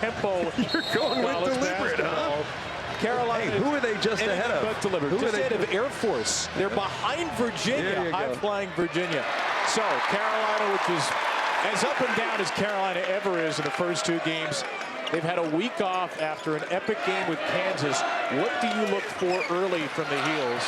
Tempo. You're going with deliberate, huh? Carolina. Hey, who are they just ahead of? But deliberate. Just ahead of Air Force. They're behind Virginia, high-flying Virginia. So Carolina, which is as up and down as Carolina ever is in the first two games. They've had a week off after an epic game with Kansas. What do you look for early from the heels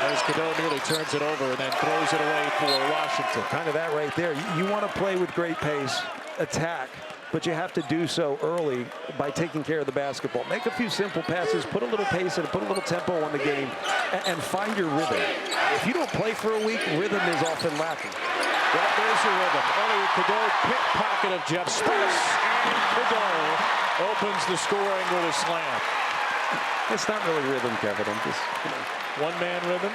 as Cadeau nearly turns it over and then throws it away for Washington? Kind of that right there. You want to play with great pace, attack, but you have to do so early by taking care of the basketball. Make a few simple passes, put a little pace in it, put a little tempo on the game, and find your rhythm. If you don't play for a week, rhythm is often lacking. Well, there's your rhythm. Elliott, Cadeau, pickpocket of Jeff Spice, and Cadeau opens the scoring with a slam. It's not really rhythm, Kevin. I'm just, one-man rhythm.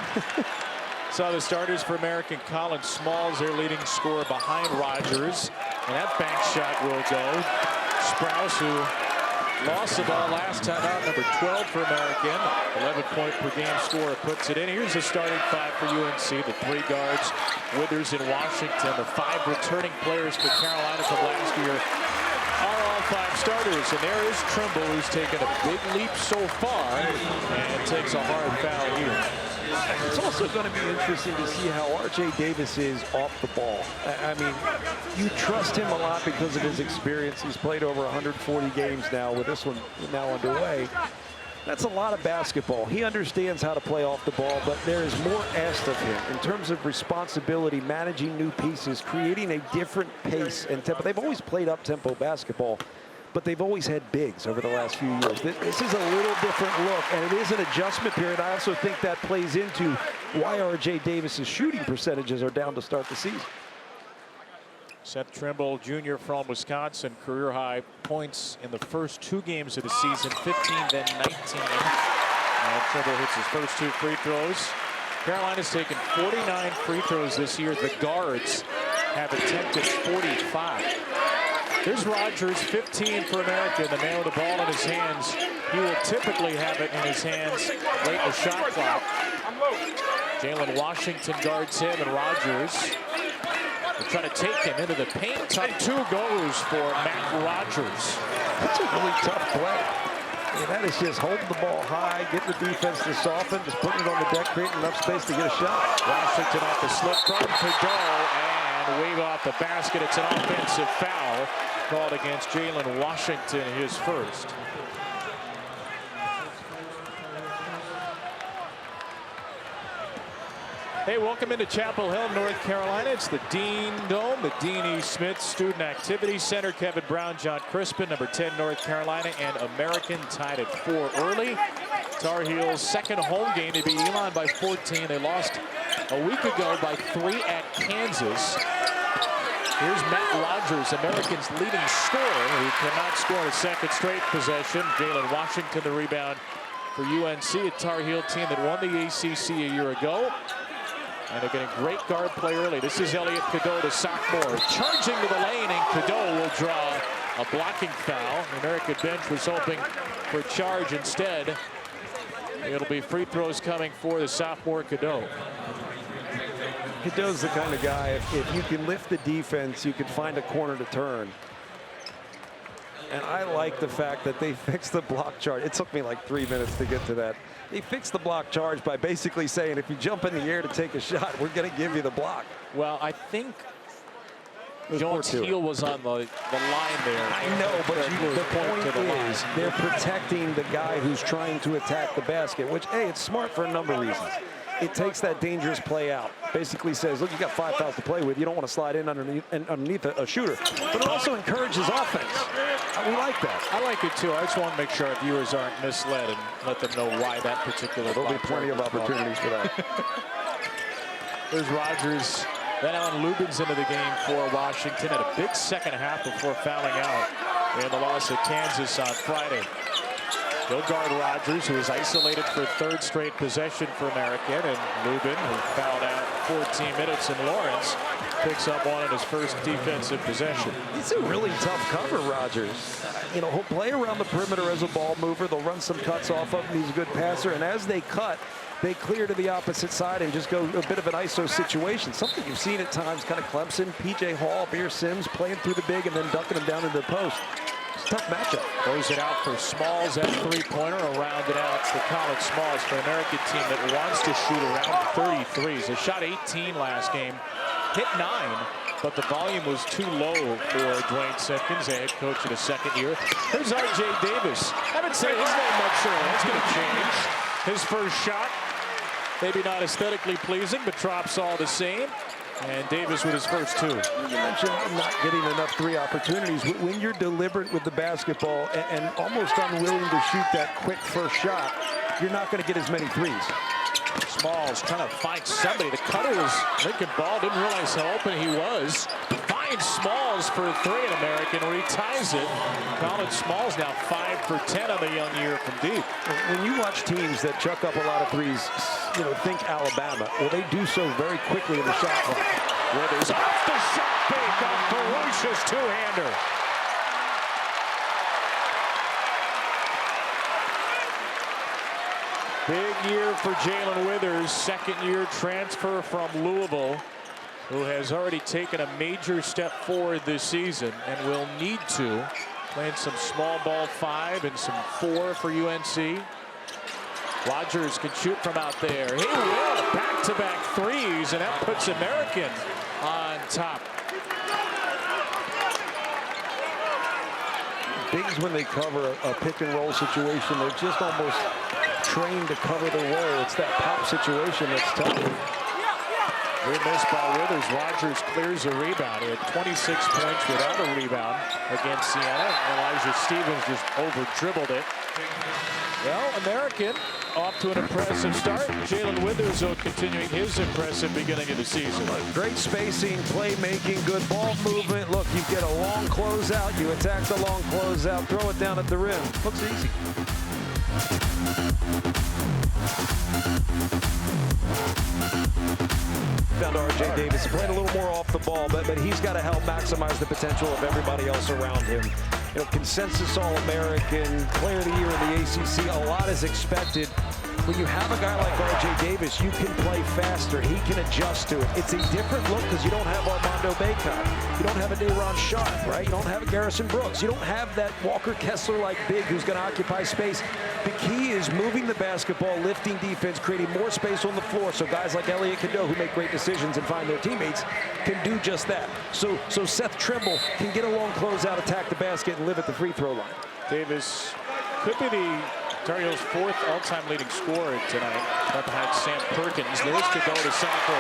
Saw the starters for American. Colin Smalls, their leading scorer behind Rogers. And that bank shot will go. Sprouse, who lost the ball last time out, number 12 for American. 11-point-per-game scorer puts it in. Here's the starting five for UNC. The three guards, Withers in Washington. The five returning players for Carolina from last year are all five starters. And there is Trimble, who's taken a big leap so far and takes a hard foul here. it's also going to be interesting to see how R.J. Davis is off the ball. I mean, you trust him a lot because of his experience. He's played over 140 games now with this one now underway. That's a lot of basketball. He understands how to play off the ball, but there is more asked of him in terms of responsibility, managing new pieces, creating a different pace and tempo. They've always played up-tempo basketball, but they've always had bigs over the last few years. This is a little different look, and it is an adjustment period. I also think that plays into why R.J. Davis's shooting percentages are down to start the season. Seth Trimble, junior from Wisconsin, career high points in the first two games of the season, 15, then 19. And Trimble hits his first two free throws. Carolina's taken 49 free throws this year. The guards have attempted 45. Here's Rogers, 15 for America, the man with the ball in his hands. He will typically have it in his hands late in the shot clock. Jalen Washington guards him, and Rogers will try to take him into the paint. Top two goes for Matt Rogers. That's a really tough play. I mean, that is just holding the ball high, getting the defense to soften, just putting it on the deck, creating enough space to get a shot. Washington off the slip from Cadeau and wave off the basket. It's an offensive foul called against Jalen Washington, his first. Hey, welcome into Chapel Hill, North Carolina. It's the Dean Dome, the Dean E. Smith Student Activity Center. Kevin Brown, John Crispin, number 10, North Carolina, and American tied at 4 early. Tar Heels' second home game. They beat Elon by 14. They lost a week ago by 3 at Kansas. Here's Matt Rogers, American's leading scorer, who cannot score a second straight possession. Jalen Washington, the rebound for UNC, a Tar Heel team that won the ACC a year ago. And they're getting great guard play early. This is Elliott Cadeau, the sophomore, charging to the lane, and Cadeau will draw a blocking foul. The American bench was hoping for a charge instead. It'll be free throws coming for the sophomore Cadeau. Cadeau's the kind of guy, if you can lift the defense, you can find a corner to turn. And I like the fact that they fixed the block charge. It took me like 3 minutes to get to that. They fixed the block charge by basically saying, if you jump in the air to take a shot, we're going to give you the block. Well, I think Jones Heel was on the line there. I know, but the point is they're protecting the guy who's trying to attack the basket, which, hey, it's smart for a number of reasons. It takes that dangerous play out. Basically says, look, you got 5 fouls to play with. You don't want to slide in underneath a shooter. But it also encourages offense. We like that. I like it, too. I just want to make sure our viewers aren't misled and let them know why that particular. There'll be plenty of opportunities for that. There's Rogers. Then Alan Lubin's into the game for Washington. Had a big second half before fouling out in the loss at Kansas on Friday. He'll guard Rogers, who is isolated for third straight possession for American, and Lubin, who fouled out 14 minutes, and Lawrence picks up one in his first defensive possession. It's a really tough cover, Rogers. You know, he'll play around the perimeter as a ball mover. They'll run some cuts off of him. He's a good passer, and as they cut, they clear to the opposite side and just go a bit of an ISO situation. Something you've seen at times, kind of Clemson, P.J. Hall, Beer Sims playing through the big and then ducking them down into the post. tough matchup. Throws it out for Smalls. That three-pointer will round it out for College Smalls for an American team that wants to shoot around 33s. They shot 18 last game, hit 9, but the volume was too low for Dwayne Simpkins, the head coach of the second year. Here's R.J. Davis. Haven't said his name much earlier. That's going to change. His first shot, maybe not aesthetically pleasing, but drops all the same. And Davis with his first 2. You mentioned not getting enough 3 opportunities. When you're deliberate with the basketball and almost unwilling to shoot that quick first shot, you're not going to get as many 3s. Smalls trying to find somebody. The cutter was Lincoln Ball. Didn't realize how open he was. Finds Smalls for 3 in American, where he ties it. College Smalls now 5 for 10 on the young year from deep. When you watch teams that chuck up a lot of 3s, you know, think Alabama. Well, they do so very quickly in the shot clock. Withers off the shot fake, a ferocious two-hander. Big year for Jalen Withers, second-year transfer from Louisville, who has already taken a major step forward this season and will need to. Playing some small ball 5 and some 4 for UNC. Rogers can shoot from out there. He will. Back-to-back 3s, and that puts American on top. Bigs, when they cover a pick-and-roll situation, they're just almost trained to cover the roll. It's that pop situation that's tough. Good miss by Withers. Rogers clears a rebound. He had 26 points without a rebound against Siena. Elijah Stevens just over-dribbled it. Well, American off to an impressive start. Jalen Withers, though, continuing his impressive beginning of the season. Great spacing, playmaking, good ball movement. Look, you get a long closeout. You attack the long closeout, throw it down at the rim. Looks easy. Found R.J. Davis playing a little more off the ball, but he's got to help maximize the potential of everybody else around him. You know, consensus All-American, Player of the Year in the ACC. A lot is expected. When you have a guy like R.J. Davis, you can play faster. He can adjust to it. It's a different look because you don't have Armando Bacot. You don't have a Day'Ron Sharp, right? You don't have a Garrison Brooks. You don't have that Walker Kessler-like big who's going to occupy space. The key is moving the basketball, lifting defense, creating more space on the floor so guys like Elliott, Cadeau, who make great decisions and find their teammates, can do just that. So Seth Trimble can get a long closeout, attack the basket, and live at the free throw line. Davis could be the Tar Heels' 4th all-time leading scorer tonight, right behind Sam Perkins. There's Cadeau to center for.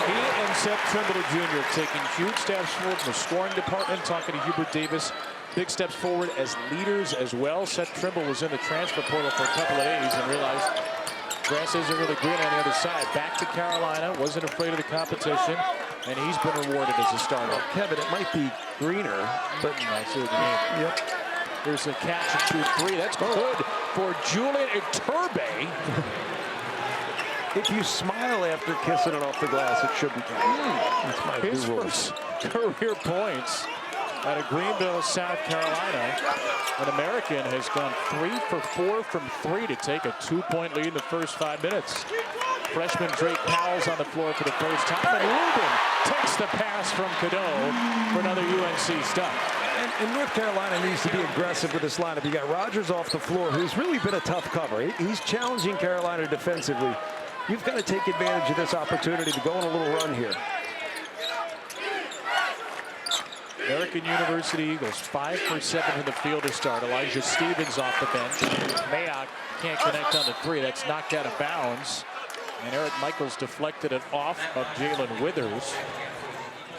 He and Seth Trimble Jr. taking huge steps forward in the scoring department. Talking to Hubert Davis, big steps forward as leaders as well. Seth Trimble was in the transfer portal for a couple of days and realized grass isn't really green on the other side. Back to Carolina, wasn't afraid of the competition, and he's been rewarded as a starter. Well, Kevin, it might be greener, but I see what you mean. Yep. There's a catch and shoot 3. That's good for Julian Iturbe. If you smile after kissing it off the glass, it should be That's my His first career points out of Greenville, South Carolina. An American has gone 3 for 4 from 3 to take a 2-point lead in the first 5 minutes. Freshman Drake Bowell's on the floor for the first time, and Rubin takes the pass from Cadeau for another UNC stop. And North Carolina needs to be aggressive with this lineup. You got Rogers off the floor, who's really been a tough cover. He's challenging Carolina defensively. You've got to take advantage of this opportunity to go on a little run here. American University Eagles 5 for 7 in the field to start. Elijah Stevens off the bench. Mayock can't connect on the 3. That's knocked out of bounds. And Eric Michaels deflected it off of Jalen Withers.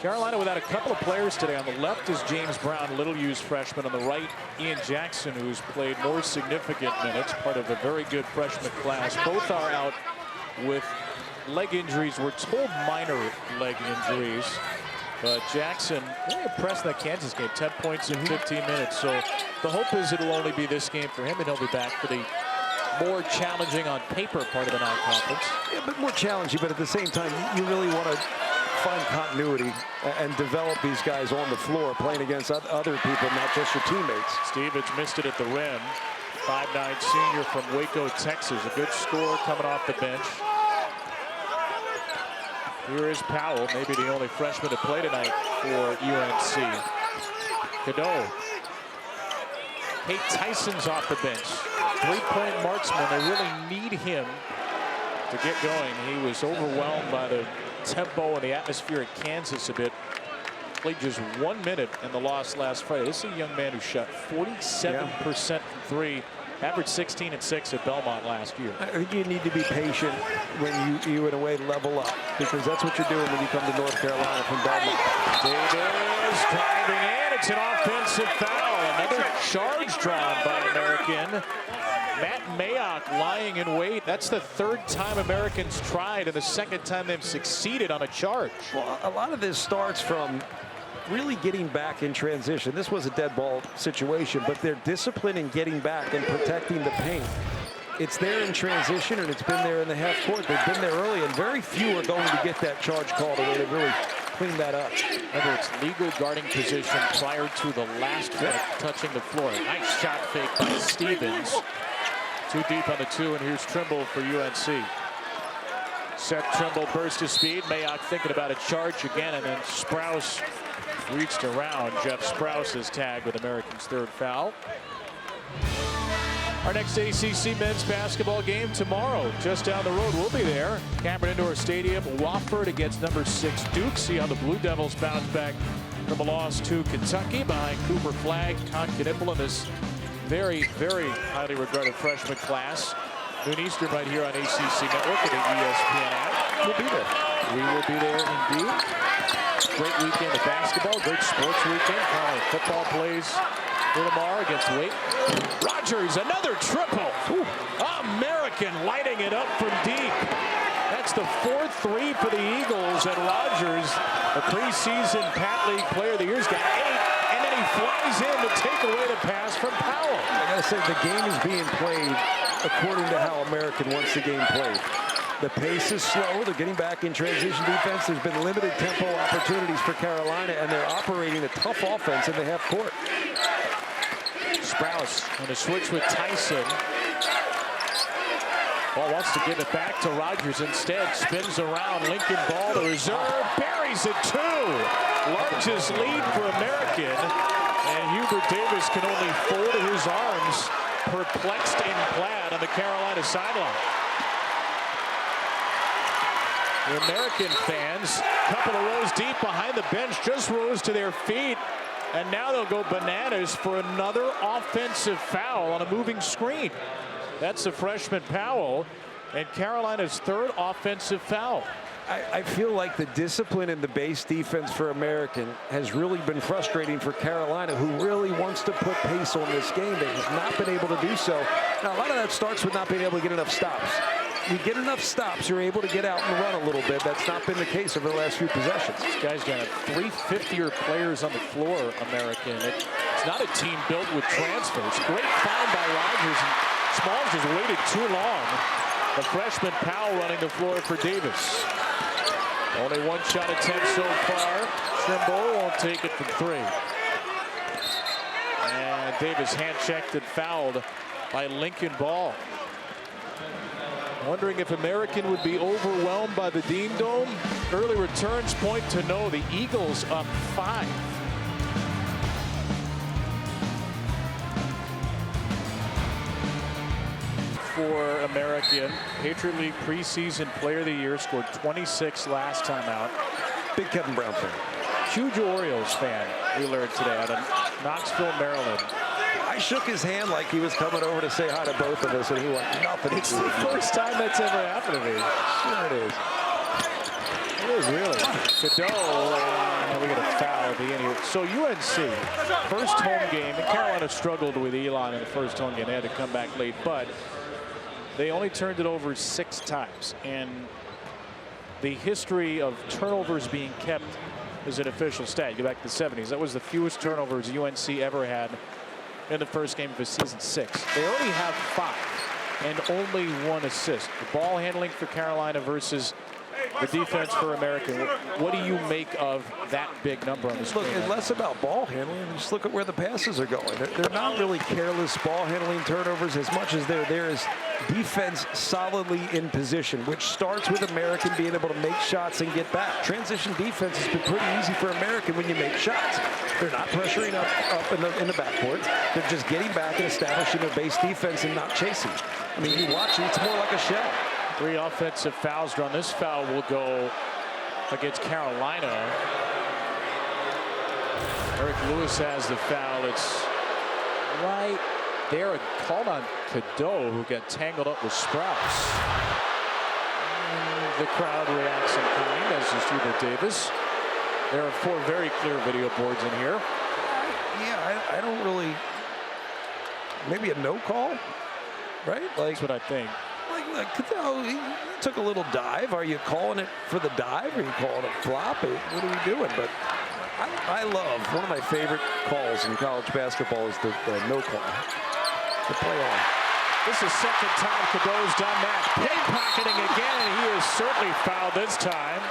Carolina without a couple of players today. On the left is James Brown, little-used freshman. On the right, Ian Jackson, who's played more significant minutes, part of a very good freshman class. Both are out with leg injuries. We're told minor leg injuries. But Jackson, really impressed in that Kansas game. 10 points in 15 minutes. So the hope is it'll only be this game for him, and he'll be back for the more challenging on paper part of the non-conference. Yeah, but more challenging, but at the same time, you really want to find continuity and develop these guys on the floor playing against other people, not just your teammates. Stevens missed it at the rim. 5'9" senior from Waco, Texas. A good score coming off the bench. Here is Powell, maybe the only freshman to play tonight for UNC. Cadeau Cade Tyson's off the bench. Three-point marksman. They really need him to get going. He was overwhelmed by the tempo and the atmosphere at Kansas a bit. Played just 1 minute in the loss last Friday. This is a young man who shot 47% from three. Averaged 16 and 6 at Belmont last year. I think you need to be patient when you in a way level up, because that's what you're doing when you come to North Carolina from Belmont. Davis driving in. It's an offensive foul. Another charge drawn by American. Matt Mayock lying in wait. That's the third time Americans tried and the second time they've succeeded on a charge. Well, a lot of this starts from really getting back in transition. This was a dead ball situation, but their discipline in getting back and protecting the paint. It's there in transition, and it's been there in the half court. They've been there early, and very few are going to get that charge call the way to really clean that up. Remember, it's legal guarding position prior to the last foot touching the floor. Nice shot fake by Stevens. Too deep on the two, and here's Trimble for UNC. Seth Trimble burst to speed. Mayock thinking about a charge again, and then Sprouse reached around. Jeff Sprouse is tagged with American's third foul. Our next ACC men's basketball game tomorrow, just down the road. We'll be there. Cameron Indoor Stadium. Wofford against number 6 Duke. See how the Blue Devils bounce back from a loss to Kentucky behind Cooper Flagg, Concanipple, and this very, very highly regarded freshman class. Noon Eastern right here on ACC Network and the ESPN app. We'll be there. We will be there indeed. Great weekend of basketball, great sports weekend. College football plays here tomorrow against Wake. Rogers, another triple. Ooh. American lighting it up from deep. That's the 4th three for the Eagles, and Rogers, the preseason Pat League Player of the Year, has got 8, and then he flies in to take away the pass from Powell. I gotta say, the game is being played according to how American wants the game played. The pace is slow. They're getting back in transition defense. There's been limited tempo opportunities for Carolina, and they're operating a tough offense in the half court. Sprouse on a switch with Tyson. Ball wants to give it back to Rogers. Instead, spins around. Lincoln Ball, the reserve, buries it too. Largest lead for American, and Hubert Davis can only fold his arms, perplexed and glad on the Carolina sideline. The American fans, couple of rows deep behind the bench, just rose to their feet, and now they'll go bananas for another offensive foul on a moving screen. That's the freshman Powell, and Carolina's third offensive foul. I feel like the discipline in the base defense for American has really been frustrating for Carolina, who really wants to put pace on this game. They have not been able to do so. Now, a lot of that starts with not being able to get enough stops. You get enough stops, you're able to get out and run a little bit. That's not been the case over the last few possessions. This guy's got 3 fifth-year players on the floor, American. It's not a team built with transfers. Great find by Rogers, and Smalls just waited too long. The freshman Powell running the floor for Davis. Only 1 shot attempt so far. Trimble won't take it from 3. And Davis hand-checked and fouled by Lincoln Ball. Wondering if American would be overwhelmed by the Dean Dome. Early returns point to no. The Eagles up 5. For American, Patriot League preseason Player of the Year, scored 26 last time out. Big Kevin Brown fan. Huge Orioles fan, we learned today out of Knoxville, Maryland. I shook his hand like he was coming over to say hi to both of us, and he went nothing. It's the first time that's ever happened to me. Sure it is. It is really. Cadeau, we get a foul at the end here. So UNC, first home game, and Carolina struggled with Elon in the first home game. They had to come back late, but they only turned it over 6 times. And the history of turnovers being kept is an official stat. You go back to the 70s. That was the fewest turnovers UNC ever had in the first game of the season 6. They only have 5 and only 1 assist. The ball handling for Carolina versus the defense for American. What do you make of that big number on the screen? Look, it's less about ball handling. Just look at where the passes are going. They're not really careless ball handling turnovers as much as there is defense solidly in position, which starts with American being able to make shots and get back. Transition defense has been pretty easy for American when you make shots. They're not pressuring up in the backcourt. They're just getting back and establishing their base defense and not chasing. I mean, you watch it, it's more like a shell. 3 offensive fouls drawn. This foul will go against Carolina. Eric Lewis has the foul. It's right there. Called on Cadeau, who got tangled up with Sprouse. And the crowd reacts in kind, as does Hubert Davis. There are 4 very clear video boards in here. Yeah, I don't really. Maybe a no call, right? That's what I think. Like Cadeau, he took a little dive. Are you calling it for the dive? Are you calling it flop? What are we doing? But I love, one of my favorite calls in college basketball is the no call. The play on. This is second time Cadeau's done that. Pickpocketing again, and he is certainly fouled this time.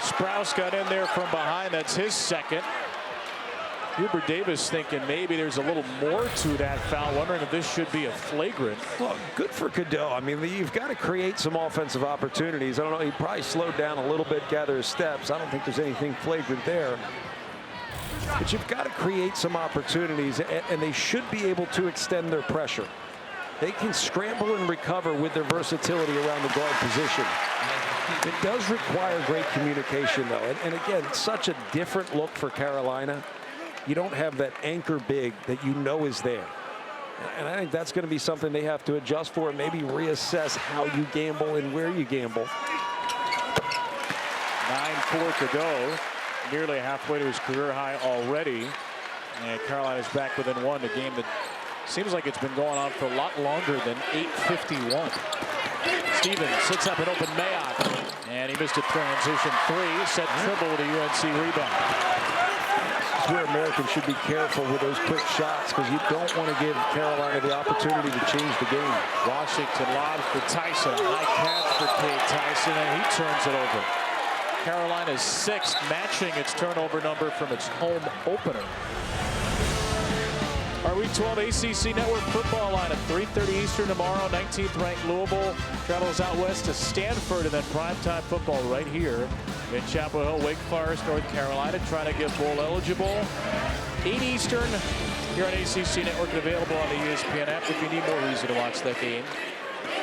Sprouse got in there from behind. That's his second. Hubert Davis thinking maybe there's a little more to that foul, wondering if this should be a flagrant. Well, good for Cadeau. I mean, you've got to create some offensive opportunities. I don't know, he probably slowed down a little bit, gather his steps. I don't think there's anything flagrant there. But you've got to create some opportunities, and they should be able to extend their pressure. They can scramble and recover with their versatility around the guard position. It does require great communication, though. And again, such a different look for Carolina. You don't have that anchor big that you know is there. And I think that's going to be something they have to adjust for and maybe reassess how you gamble and where you gamble. 9-4 Cadeau, nearly halfway to his career high already. And Carolina's back within 1, a game that seems like it's been going on for a lot longer than 8:51. Stevens sits up an open Mayock, and he missed a transition 3. Set Trimble with a UNC rebound. Where Americans should be careful with those quick shots, because you don't want to give Carolina the opportunity to change the game. Washington lobs for Tyson. A high catch for Cade Tyson, and he turns it over. Carolina's 6th, matching its turnover number from its home opener. Our Week 12 ACC Network football line at 3:30 Eastern tomorrow. 19th ranked Louisville travels out west to Stanford, and then primetime football right here in Chapel Hill. Wake Forest, North Carolina, trying to get bowl eligible. 8 Eastern here on ACC Network, and available on the ESPN app if you need more reason to watch that game.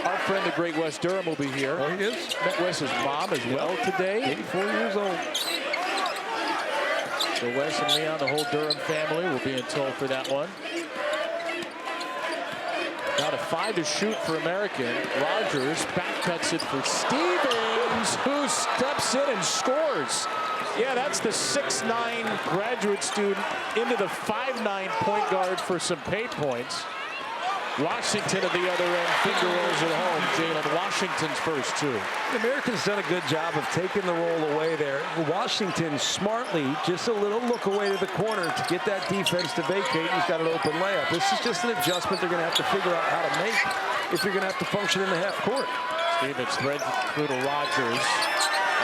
Our friend, the great Wes Durham, will be here. Oh, he is? Met Wes's mom as well today. 84 years old. So Wes and Leon, the whole Durham family, will be in tow for that one. Down to 5 to shoot for American. Rogers back cuts it for Stevens, who steps in and scores. Yeah, that's the 6'9" graduate student into the 5'9" point guard for some pay points. Washington at the other end, finger rolls it home. Jalen, Washington's first 2. The Americans done a good job of taking the roll away there. Washington smartly, just a little look away to the corner to get that defense to vacate. He's got an open layup. This is just an adjustment they're going to have to figure out how to make if you're going to have to function in the half court. Stevens threads through to Rogers.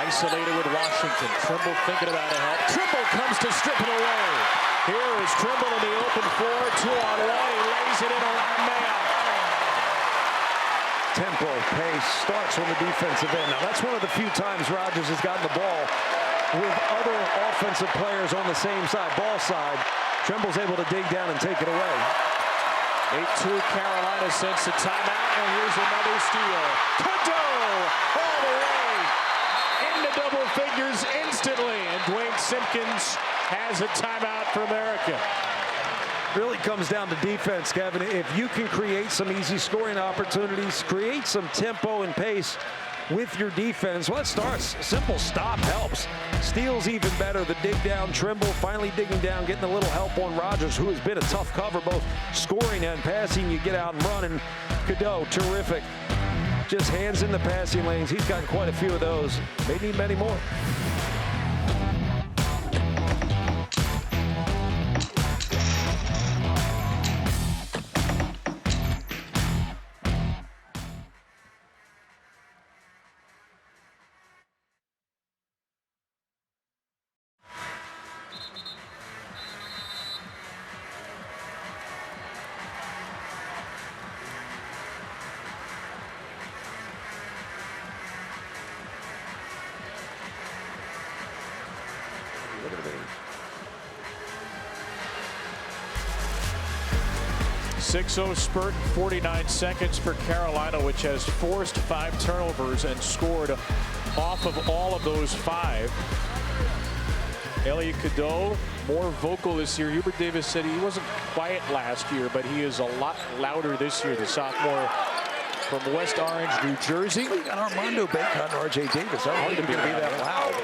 Isolated with Washington. Trimble thinking about a help. Trimble comes to strip it away. Here is Trimble in the open floor. 2-on-1. He lays it in around Mayock. Tempo, pace, starts on the defensive end. Now, that's one of the few times Rogers has gotten the ball with other offensive players on the same side, ball side. Trimble's able to dig down and take it away. 8-2 Carolina sends the timeout, and here's another steal. Cadeau all the way into double figures instantly, and Dwayne Simpkins has a timeout for America. Really comes down to defense, Kevin. If you can create some easy scoring opportunities, create some tempo and pace with your defense, well, it starts. Simple stop helps. Steals even better. The dig down, Trimble finally digging down, getting a little help on Rogers, who has been a tough cover, both scoring and passing. You get out and run, and Cadeau, terrific. Just hands in the passing lanes. He's got quite a few of those. They need many more. 6-0 spurt, 49 seconds for Carolina, which has forced 5 turnovers and scored off of all of those 5. Elliott Cadeau, more vocal this year. Hubert Davis said he wasn't quiet last year, but he is a lot louder this year. The sophomore from West Orange, New Jersey. We got Armando Bacot and R.J. Davis. I don't think they're going to be that loud.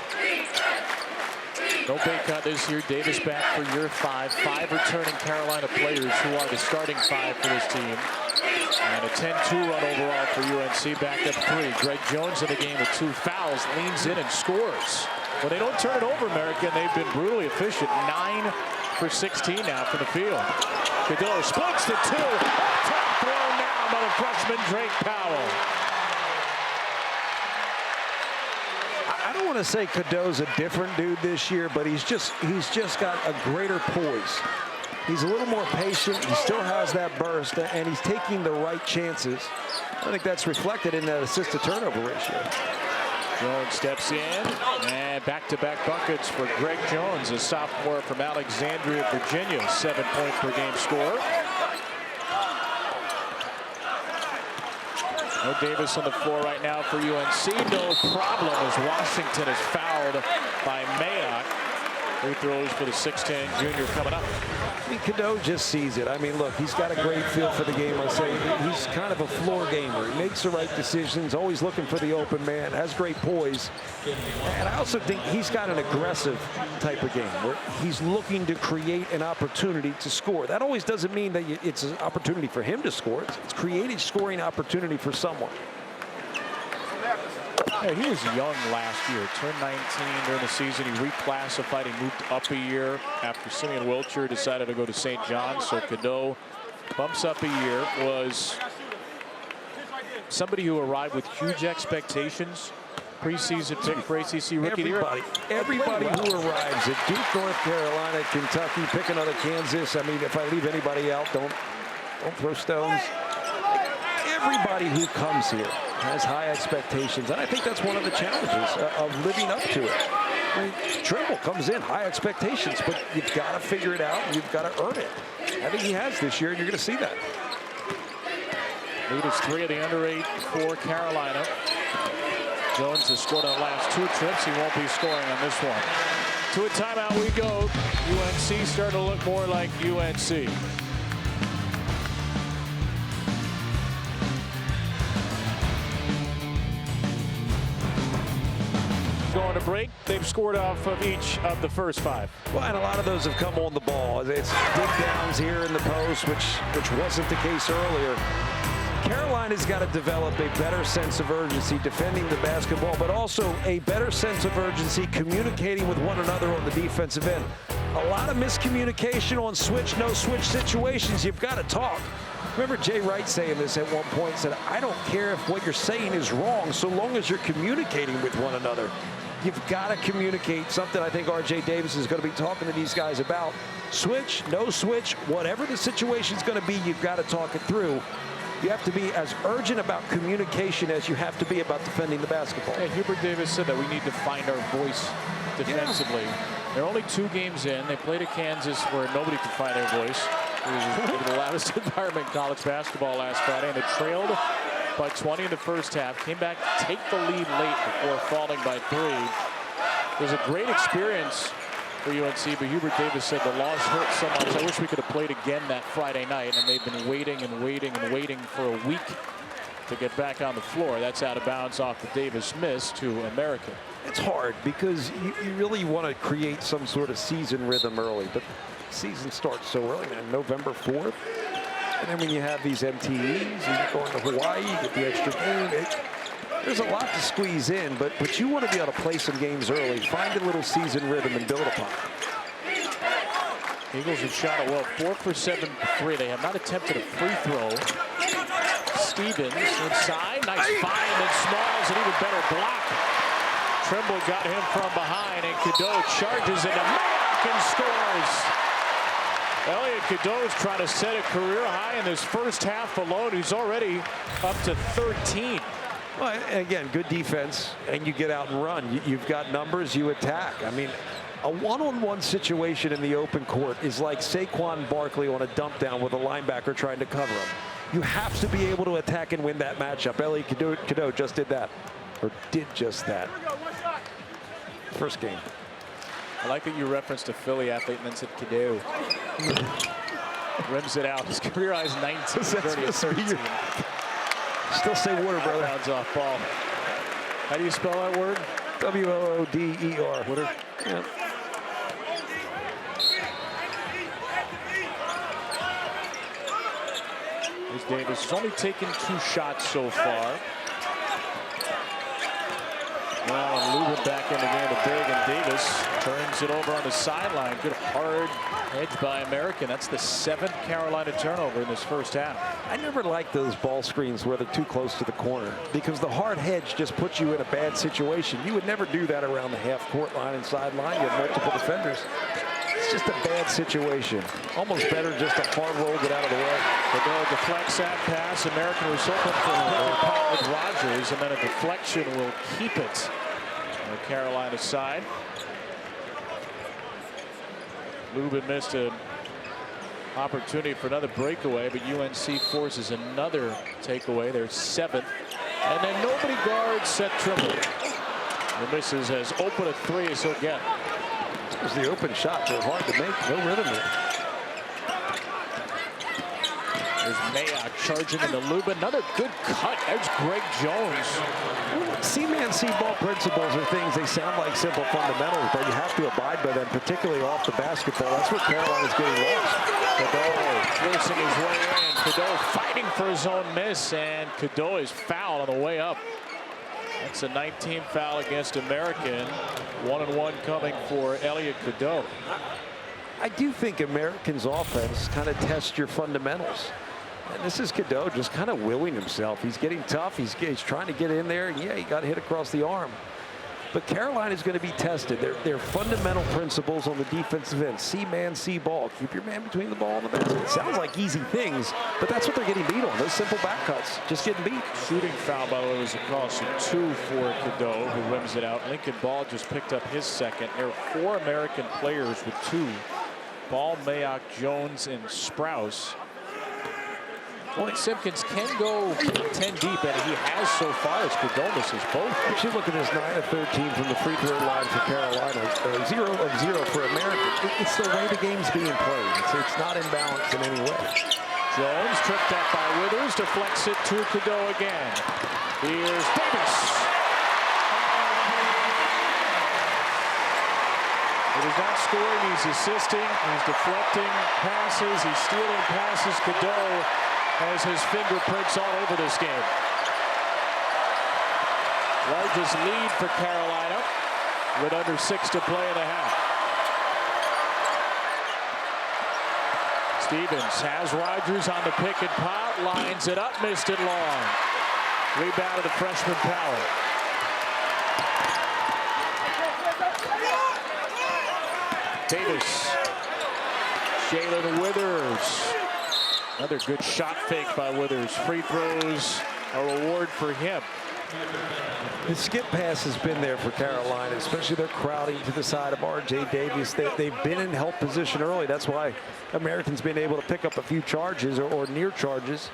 No Bacot this year. Davis back for year 5. 5 returning Carolina players who are the starting 5 for this team. And a 10-2 run overall for UNC. Back up 3. Greg Jones in the game with 2 fouls. Leans in and scores. Well, they don't turn it over, American. They've been brutally efficient. 9 for 16 now from the field. Cadeau splits the 2. Top throw now by the freshman Drake Bowell. I don't want to say Cadeau's a different dude this year, but he's just got a greater poise. He's a little more patient. He still has that burst, and he's taking the right chances. I think that's reflected in that assist-to-turnover ratio. Jones steps in, and back-to-back buckets for Greg Jones, a sophomore from Alexandria, Virginia. 7-point-per-game scorer. No Davis on the floor right now for UNC. No problem as Washington is fouled by Mayock. Free throws for the 6'10 junior coming up. I mean, Cadeau just sees it. I mean, look, he's got a great feel for the game. I say he's kind of a floor gamer. He makes the right decisions, always looking for the open man, has great poise. And I also think he's got an aggressive type of game where he's looking to create an opportunity to score. That always doesn't mean that it's an opportunity for him to score. It's creating scoring opportunity for someone. Yeah, he was young last year, turned 19 during the season. He reclassified. He moved up a year after Simeon Wilcher decided to go to St. John's. So Cadeau bumps up a year. Was somebody who arrived with huge expectations. Preseason pick for ACC Rookie of the Year. Everybody who arrives at Duke, North Carolina, Kentucky, pick another Kansas. I mean, if I leave anybody out, don't throw stones. Everybody who comes here has high expectations, and I think that's one of the challenges of living up to it. I mean, Trimble comes in, high expectations, but you've got to figure it out, and you've got to earn it. I think he has this year, and you're going to see that. Lead is 3 of the under 8 for Carolina. Jones has scored on the last 2 trips. He won't be scoring on this one. To a timeout we go. UNC starting to look more like UNC. Going to break. They've scored off of each of the first 5. Well, and a lot of those have come on the ball. It's dig downs here in the post, which wasn't the case earlier. Carolina's got to develop a better sense of urgency defending the basketball, but also a better sense of urgency communicating with one another on the defensive end. A lot of miscommunication on switch, no switch situations. You've got to talk. Remember Jay Wright saying this at one point, said, I don't care if what you're saying is wrong so long as you're communicating with one another. You've got to communicate, something I think R.J. Davis is going to be talking to these guys about. Switch, no switch, whatever the situation's going to be, you've got to talk it through. You have to be as urgent about communication as you have to be about defending the basketball. Hey, Hubert Davis said that we need to find our voice defensively. Yeah. They're only 2 games in. They played at Kansas where nobody could find their voice. It was the loudest environment in college basketball last Friday, and they trailed by 20 in the first half. Came back to take the lead late before falling by 3. It was a great experience for UNC, but Hubert Davis said the loss hurt so much. I wish we could have played again that Friday night, and they've been waiting and waiting and waiting for a week to get back on the floor. That's out of bounds off the Davis miss to American. It's hard because you really want to create some sort of season rhythm early, but the season starts so early, man, November 4th. And then when you have these MTEs, you're going to Hawaii, you get the extra game. There's a lot to squeeze in, but you want to be able to play some games early, find a little season rhythm and build upon it. Eagles have shot it well, 4 for 7 for 3. They have not attempted a free throw. Stevens inside, nice find, and Smalls, an even better block. Trimble got him from behind, and Cadeau charges into Mayock and scores. Elliott Cadeau is trying to set a career high in this first half alone. He's already up to 13. Well, again, good defense, and you get out and run. You've got numbers, you attack. I mean, A one-on-one situation in the open court is like Saquon Barkley on a dump down with a linebacker trying to cover him. You have to be able to attack and win that matchup. Elliott Cadeau just did that, or did just that. First game. I like that you referenced a Philly athlete and then said Cadeau. Rims it out. His career high is 19, 30, 13. Still say water, brother. Bounds off ball. How do you spell that word? W-O-O-D-E-R. Water. Yep. Here's Davis. He's only taken 2 shots so far. Now Lubin back in the game to Big, and Davis turns it over on the sideline. Good hard edge by American. That's the 7th Carolina turnover in this first half. I never liked those ball screens where they're too close to the corner, because the hard hedge just puts you in a bad situation. You would never do that around the half-court line and sideline. You have multiple defenders. It's just a bad situation. Almost better just a hard roll, get out of the way. Cadeau deflects that pass. American was hoping for a pick and pop with Rogers, and then a deflection will keep it on the Carolina side. Lubin missed an opportunity for another breakaway, but UNC forces another takeaway. They're 7th. And then nobody guards Seth Trimble. He misses as open a 3 as he'll get. It was the open shot. They're hard to make. No rhythm here. There's Mayock charging into Lubin. Another good cut. There's Greg Jones. C-man, C-ball principles are things, they sound like simple fundamentals, but you have to abide by them, particularly off the basketball. That's where Carolina's getting lost. Cadeau forcing his way in. Cadeau fighting for his own miss, and Cadeau is fouled on the way up. That's a 19th foul against American. 1-and-1 coming for Elliott Cadeau. I do think American's offense kind of tests your fundamentals. And this is Cadeau just kind of willing himself. He's getting tough. He's trying to get in there. And yeah, he got hit across the arm. But Carolina's going to be tested. Their fundamental principles on the defensive end. C-man, C-ball. Keep your man between the ball and the basket. It sounds like easy things, but that's what they're getting beat on. Those simple back cuts. Just getting beat. Shooting foul, by the way, was across 2 for Cadeau, who rims it out. Lincoln Ball just picked up his 2nd. There are 4 American players with 2. Ball, Mayock, Jones, and Sprouse. Point Simpkins can go 10 deep, and he has so far as Cadeau misses both. Actually, look at this 9 of 13 from the free throw line for Carolina. 0 of 0 for America. It's the way the game's being played. It's not imbalanced in any way. Jones tripped up by Withers, deflects it to Cadeau again. Here's Davis. He's not scoring, he's assisting, he's deflecting passes, he's stealing passes. Cadeau has his fingerprints all over this game. Largest lead for Carolina with under 6 to play in the half. Stevens has Rogers on the pick and pop, lines it up, missed it long. Rebound of the freshman Powell. Davis. Jalen Withers. Another good shot fake by Withers. Free throws, a reward for him. The skip pass has been there for Carolina, especially they're crowding to the side of R.J. Davis. They've been in help position early. That's why Americans been able to pick up a few charges or near charges.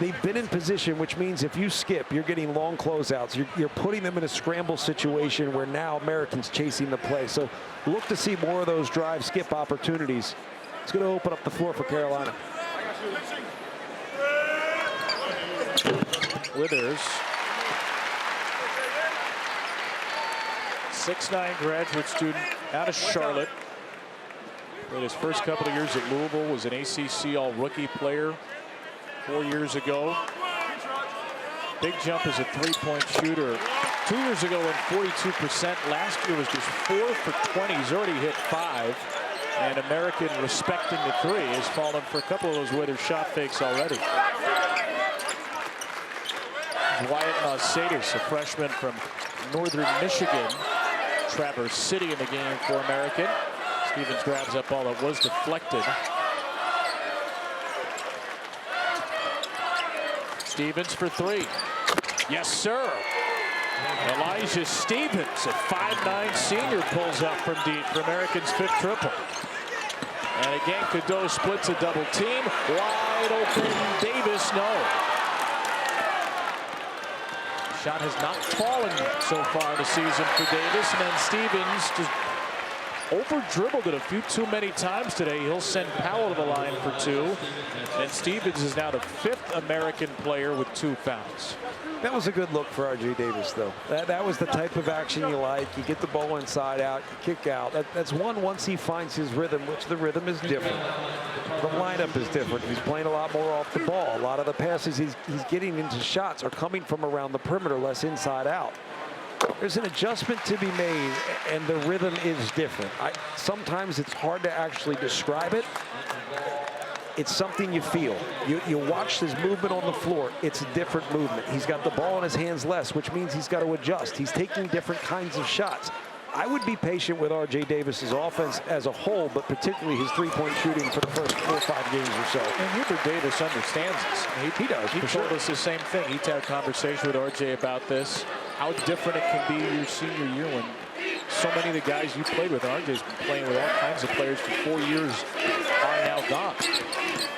They've been in position, which means if you skip, you're getting long closeouts. You're putting them in a scramble situation where now Americans chasing the play. So look to see more of those drive skip opportunities. It's going to open up the floor for Carolina. Withers. 6'9" graduate student out of Charlotte. In his first couple of years at Louisville, was an ACC all-rookie player 4 years ago. Big jump as a three-point shooter. 2 years ago went 42%. Last year was just 4 for 20. He's already hit 5. And American, respecting the 3, has fallen for a couple of those Withers shot fakes already. Wyatt Nausatis, a freshman from Northern Michigan. Traverse City in the game for American. Stevens grabs that ball that was deflected. Stevens for 3. Yes, sir. Elijah Stevens, a 5'9" senior, pulls up from deep for American's 5th triple. And again, Cadeau splits a double team. Wide open, Davis, no. Shot has not fallen so far this season for Davis. And then Stevens just over-dribbled it a few too many times today. He'll send Powell to the line for 2. And Stevens is now the 5th American player with 2 fouls. That was a good look for R.J. Davis, though. That was the type of action you like. You get the ball inside out, you kick out. That's one once he finds his rhythm, which the rhythm is different. The lineup is different. He's playing a lot more off the ball. A lot of the passes he's getting into shots are coming from around the perimeter, less inside out. There's an adjustment to be made, and the rhythm is different. Sometimes it's hard to actually describe it. It's something you feel. You watch his movement on the floor. It's a different movement. He's got the ball in his hands less, which means he's got to adjust. He's taking different kinds of shots. I would be patient with R.J. Davis's offense as a whole, but particularly his three-point shooting for the first 4 or 5 games or so. And Hubert Davis understands this. He does. He told us the same thing. He had a conversation with R.J. about this, how different it can be your senior year when so many of the guys you played with, R.J.'s been playing with all kinds of players for 4 years, are now gone.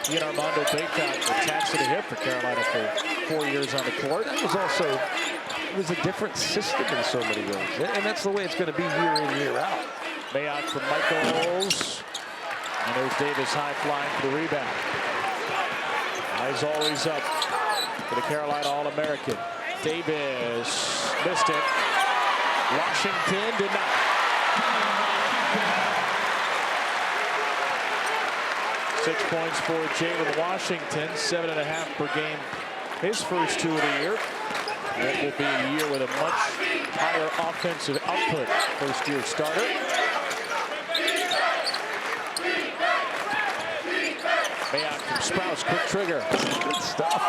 He and Armando Bacot attached to the hip for Carolina for 4 years on the court. It was a different system in so many ways, and that's the way it's going to be year in, year out. Mayock from Michaels, and there's Davis high flying for the rebound. Eyes always up for the Carolina All-American. Davis missed it. Washington did not. Six points for Jalen Washington, 7.5 per game. His first 2 of the year. It will be a year with a much higher offensive output. First-year starter. Mayock from Sprouse, quick trigger. Good stuff.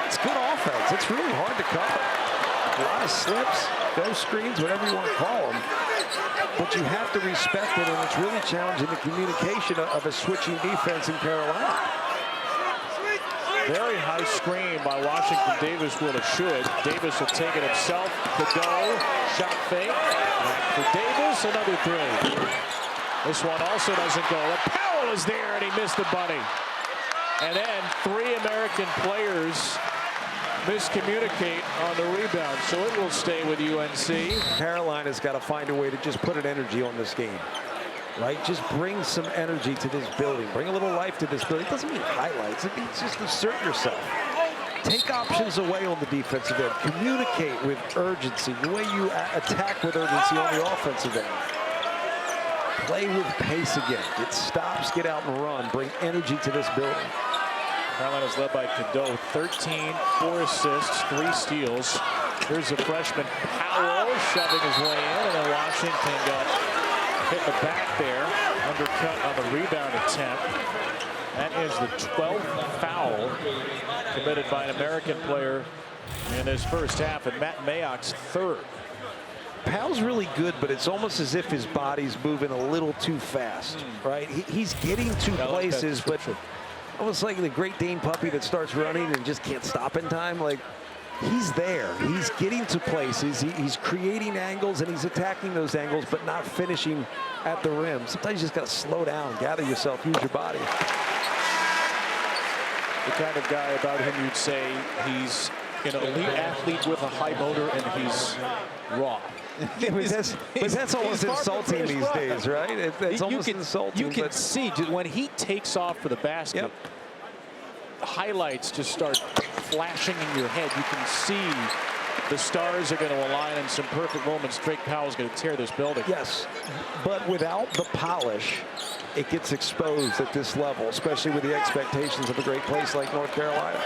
It's good offense. It's really hard to cover. A lot of slips, those screens, whatever you want to call them. But you have to respect it, and it's really challenging the communication of a switching defense in Carolina. Very high screen by Washington. Davis will have should. Davis will take it himself. Cadeau, shot fake. For Davis, another 3. This one also doesn't go. And Powell is there, and he missed the bunny. And then 3 American players miscommunicate on the rebound, so it will stay with UNC. Carolina's got to find a way to just put an energy on this game. Right? Just bring some energy to this building. Bring a little life to this building. It doesn't mean highlights. It means just assert yourself. Take options away on the defensive end. Communicate with urgency. The way you attack with urgency on the offensive end. Play with pace again. Get stops, get out and run. Bring energy to this building. Carolina's led by Cadeau, 13, 4 assists, 3 steals. Here's a freshman, Powell, shoving his way in, and then Washington got hit in the back there, undercut on the rebound attempt. That is the 12th foul committed by an American player in this first half, and Matt Mayock's 3rd. Powell's really good, but it's almost as if his body's moving a little too fast, right? He's getting to places, but almost like the Great Dane puppy that starts running and just can't stop in time. Like, he's there. He's getting to places. He's creating angles, and he's attacking those angles, but not finishing at the rim. Sometimes you just got to slow down, gather yourself, use your body. The kind of guy about him you'd say he's an elite athlete with a high motor, and he's raw. Yeah, but that's almost insulting these days, right? It's almost insulting. You can see when he takes off for the basket, highlights just start flashing in your head. You can see the stars are going to align in some perfect moments. Drake Powell's going to tear this building. Yes, but without the polish, it gets exposed at this level, especially with the expectations of a great place like North Carolina.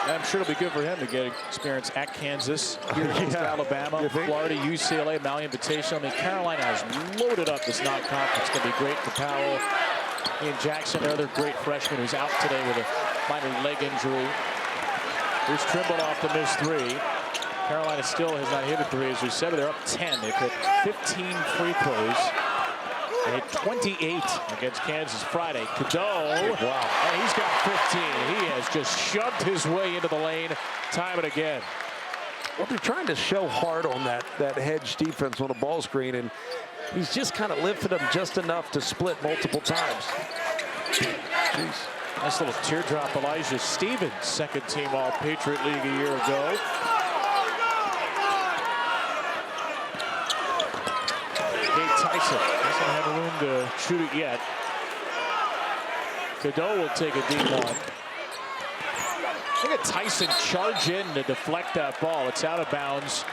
I'm sure it'll be good for him to get experience at Kansas, here against Alabama, Florida, UCLA, Maui Invitational. I mean, Carolina has loaded up this non-conference. It's going to be great for Powell. Ian Jackson, another great freshman who's out today with a minor leg injury. Here's Trimble off the missed 3. Carolina still has not hit a 3, as we said, but they're up 10. They've hit 15 free throws. They hit 28 against Kansas Friday. Cadeau, wow, and he's got 15. He has just shoved his way into the lane time and again. Well, they're trying to show hard on that hedge defense on a ball screen, and he's just kind of lifted them just enough to split multiple times. Jeez. Nice little teardrop. Elijah Stevens, second team All-Patriot League a year ago. Cade Tyson doesn't have room to shoot it yet. Cadeau will take a deep one. Look at Tyson charge in to deflect that ball. It's out of bounds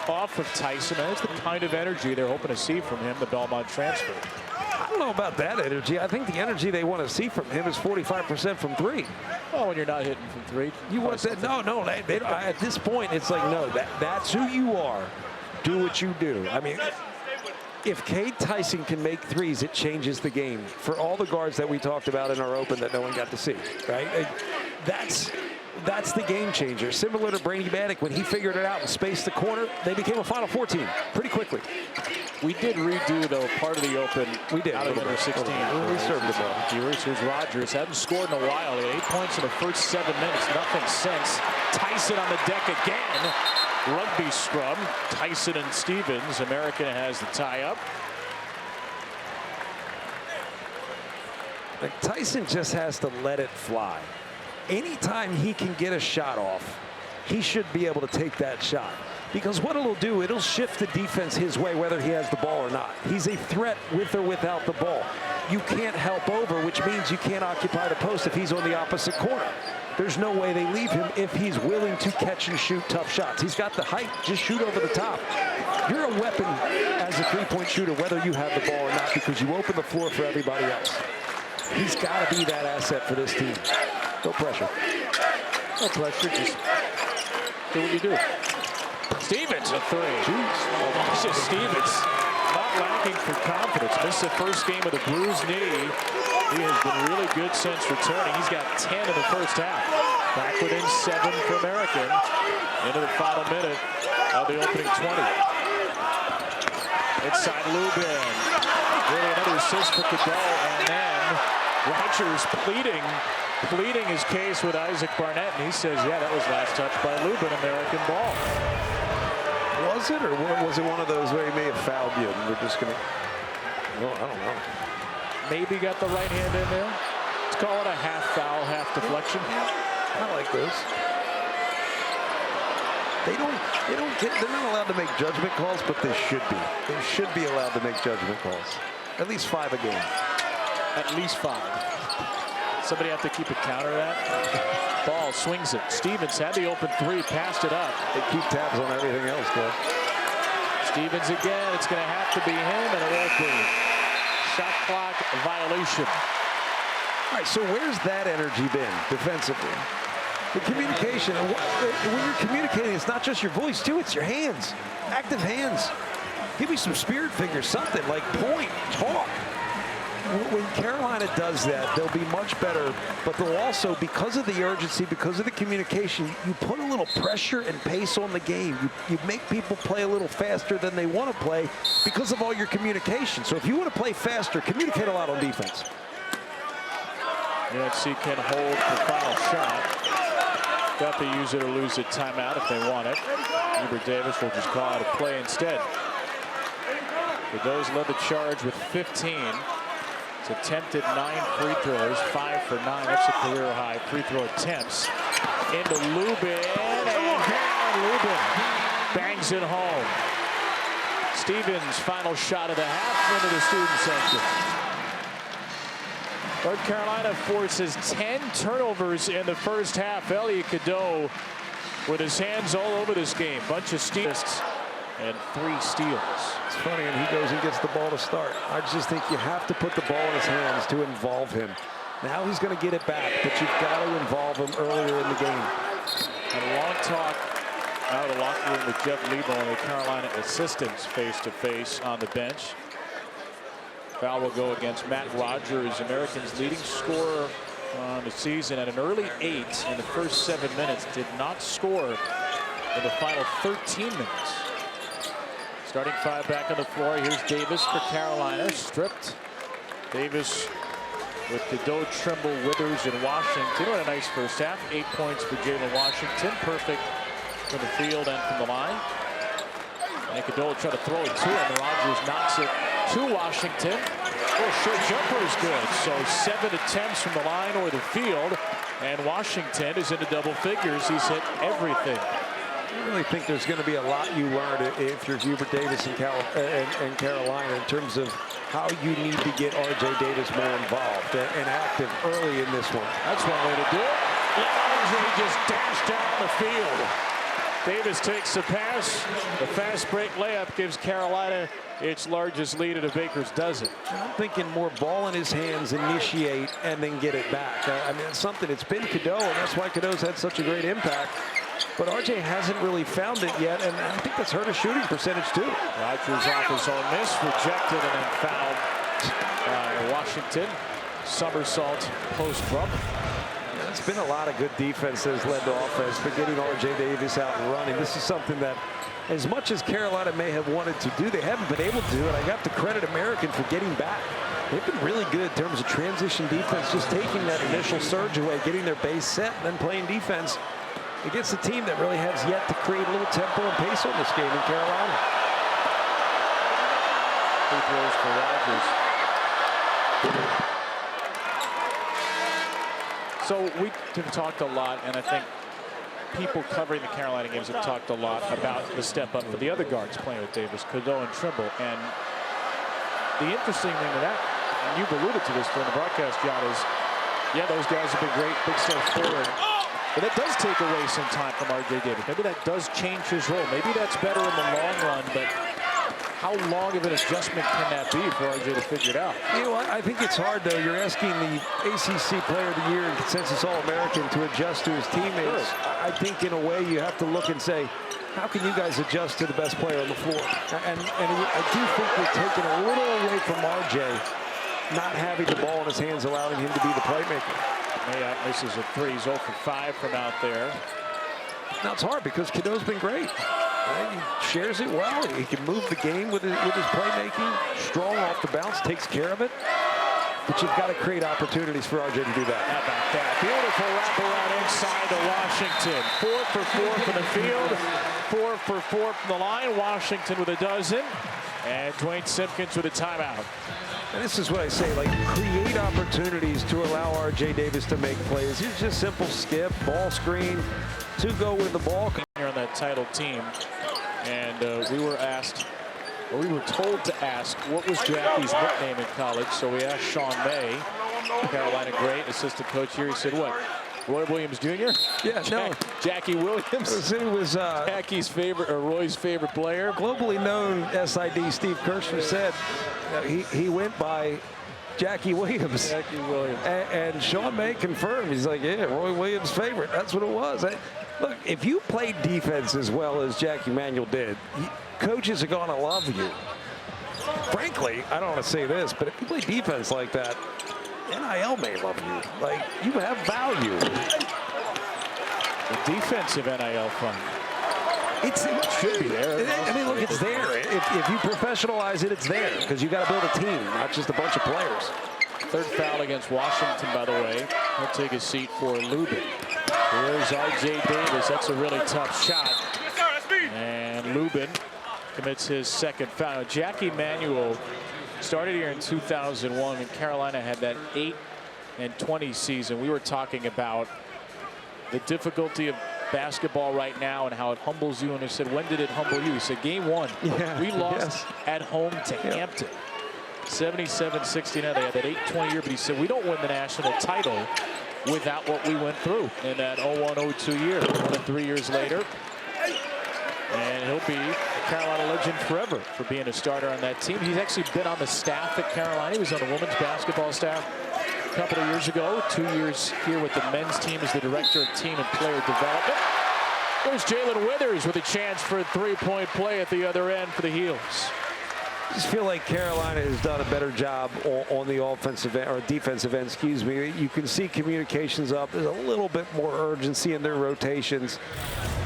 off of Tyson. That's the kind of energy they're hoping to see from him, the Belmont transfer. I don't know about that energy. I think the energy they want to see from him is 45% from three. Oh, when you're not hitting from three. You want that? No. At this point, it's like, no, that's who you are. Do what you do. I mean, if Cade Tyson can make threes, it changes the game for all the guards that we talked about in our open that no one got to see, right? That's the game changer. Similar to Brady Bannock, when he figured it out and spaced the corner, they became a Final Four team pretty quickly. We did redo, though, part of the open. We did. Out of the 16. We served the ball. Here's Rogers. Hadn't scored in a while. He had 8 points in the first 7 minutes. Nothing since. Tyson on the deck again. Rugby scrum. Tyson and Stevens. American has the tie-up. Tyson just has to let it fly. Anytime he can get a shot off, he should be able to take that shot. Because what it'll do, it'll shift the defense his way, whether he has the ball or not. He's a threat with or without the ball. You can't help over, which means you can't occupy the post if he's on the opposite corner. There's no way they leave him if he's willing to catch and shoot tough shots. He's got the height, just shoot over the top. You're a weapon as a three-point shooter, whether you have the ball or not, because you open the floor for everybody else. He's got to be that asset for this team. No pressure. No pressure, just do what you do. Stevens, a three. Elijah Stevens, not lacking for confidence. Missed the first game with a bruised knee. He has been really good since returning. He's got 10 in the first half. Back within 7 for American. Into the final minute of the opening 20. Inside Lubin. Really another assist for Cadeau, and then Rogers pleading his case with Isaac Barnett, and he says, yeah, that was last touch by Lubin, American ball. Was it, or was it one of those where he may have fouled you and we're just going to, well, I don't know. Maybe got the right hand in there. Let's call it a half foul, half deflection. I like those. They're not allowed to make judgment calls, but they should be. They should be allowed to make judgment calls. At least 5 a game. At least 5. Somebody have to keep a counter of that. Ball swings it. Stevens had the open 3, passed it up. They keep tabs on everything else, though. Stevens again. It's going to have to be him, and it won't be. Shot clock violation. All right, so where's that energy been defensively? The communication. When you're communicating, it's not just your voice, too. It's your hands. Active hands. Give me some spirit fingers, something like point, talk. When Carolina does that, they'll be much better, but they'll also, because of the urgency, because of the communication, you put a little pressure and pace on the game. You make people play a little faster than they want to play because of all your communication. So if you want to play faster, communicate a lot on defense. UNC can hold the final shot. Got to use it or lose it timeout if they want it. Hubert Davis will just call out a play instead. Cadeau's led the charge with 15. He's attempted 9 free throws, 5 for 9. That's a career high free throw attempts. Into Lubin, and Lubin bangs it home. Stevens' final shot of the half into the student section. North Carolina forces 10 turnovers in the first half. Elliott Cadeau with his hands all over this game. Bunch of steals and 3 steals. It's funny, and he goes and gets the ball to start. I just think you have to put the ball in his hands to involve him. Now he's going to get it back, but you've got to involve him earlier in the game. And a long talk out of the locker room with Jeff Lebo and the Carolina assistants face-to-face on the bench. Foul will go against Matt Rogers, Americans' leading scorer on the season, at an early 8 in the first 7 minutes. Did not score in the final 13 minutes. Starting 5 back on the floor. Here's Davis for Carolina. Stripped. Davis with Cadeau, Trimble, Withers, and Washington. What a nice first half. 8 points for Jalen Washington. Perfect from the field and from the line. And Cadeau will try to throw it to him, and Rogers knocks it to Washington. Oh, short jumper is good. So 7 attempts from the line or the field, and Washington is into double figures. He's hit everything. I really think there's going to be a lot you learn if you're Hubert Davis and Carolina in terms of how you need to get R.J. Davis more involved and active early in this one. That's one way to do it. R.J. just dashed down the field. Davis takes the pass. The fast break layup gives Carolina its largest lead at a Baker's dozen. I'm thinking more ball in his hands, initiate, and then get it back. I mean, it's something. It's been Cadeau, and that's why Cadeau's had such a great impact. But RJ hasn't really found it yet, and I think that's hurt his shooting percentage too. Rogers off his own miss, rejected, and then fouled by Washington. Somersault post bump. It's been a lot of good defense that has led to offense, but getting R.J. Davis out and running. This is something that, as much as Carolina may have wanted to do, they haven't been able to do it. I got to credit American for getting back. They've been really good in terms of transition defense, just taking that initial surge away, getting their base set, and then playing defense against a team that really has yet to create a little tempo and pace on this game in Carolina. Free throws for Rogers. So we have talked a lot, and I think people covering the Carolina games have talked a lot about the step up for the other guards playing with Davis, Cadeau and Trimble. And the interesting thing to that, and you've alluded to this during the broadcast, John, is, yeah, those guys have been great, big steps forward. But that does take away some time from R.J. Davis. Maybe that does change his role. Maybe that's better in the long run, but how long of an adjustment can that be for R.J. to figure it out? You know, I think it's hard, though. You're asking the ACC Player of the Year and consensus All-American to adjust to his teammates. I think in a way you have to look and say, how can you guys adjust to the best player on the floor? And I do think we're taking a little away from R.J. not having the ball in his hands, allowing him to be the playmaker. Yeah, this is a 3. He's 0 for 5 from out there. Now it's hard because Cadeau's been great. He shares it well. He can move the game with his playmaking. Strong off the bounce, takes care of it. But you've got to create opportunities for RJ to do that. How about that? Beautiful wraparound inside to Washington. 4 for 4 from the field. 4 for 4 from the line. Washington with a dozen. And Dwayne Simpkins with a timeout. And this is what I say, like, create opportunities to allow R.J. Davis to make plays. It's just simple skip, ball screen, to go with the ball. Here on that title team, and we were asked, or we were told to ask, what was Jackie's nickname in college? So we asked Sean May, Carolina great assistant coach here. He said, what? Roy Williams Jr.? Yeah, no. Jackie Williams. It was Jackie's favorite, or Roy's favorite player. Globally known SID Steve Kirshner said he went by Jackie Williams. Jackie Williams. And Sean May confirmed. He's like, yeah, Roy Williams' favorite. That's what it was. Look, if you played defense as well as Jackie Manuel did, coaches are going to love you. Frankly, I don't want to say this, but if you play defense like that, NIL may love you. Like, you have value. The defensive NIL fund. It should be there. I mean, look, it's there. If you professionalize it, it's there because you got to build a team, not just a bunch of players. Third foul against Washington, by the way. He'll take a seat for Lubin. Here's R.J. Davis. That's a really tough shot. And Lubin commits his second foul. Jackie Manuel started here in 2001 when Carolina had that 8-20 season. We were talking about the difficulty of basketball right now and how it humbles you. And I said, when did it humble you? He said, game 1. Yeah, we lost at home to Hampton. 77-69. They had that 8-20 year, but he said, we don't win the national title without what we went through in that 01-02 year. 3 years later. And he'll be a Carolina legend forever for being a starter on that team. He's actually been on the staff at Carolina. He was on the women's basketball staff a couple of years ago. 2 years here with the men's team as the director of team and player development. There's Jalen Withers with a chance for a three-point play at the other end for the Heels. I just feel like Carolina has done a better job on the offensive end, or defensive end, excuse me. You can see communications up. There's a little bit more urgency in their rotations.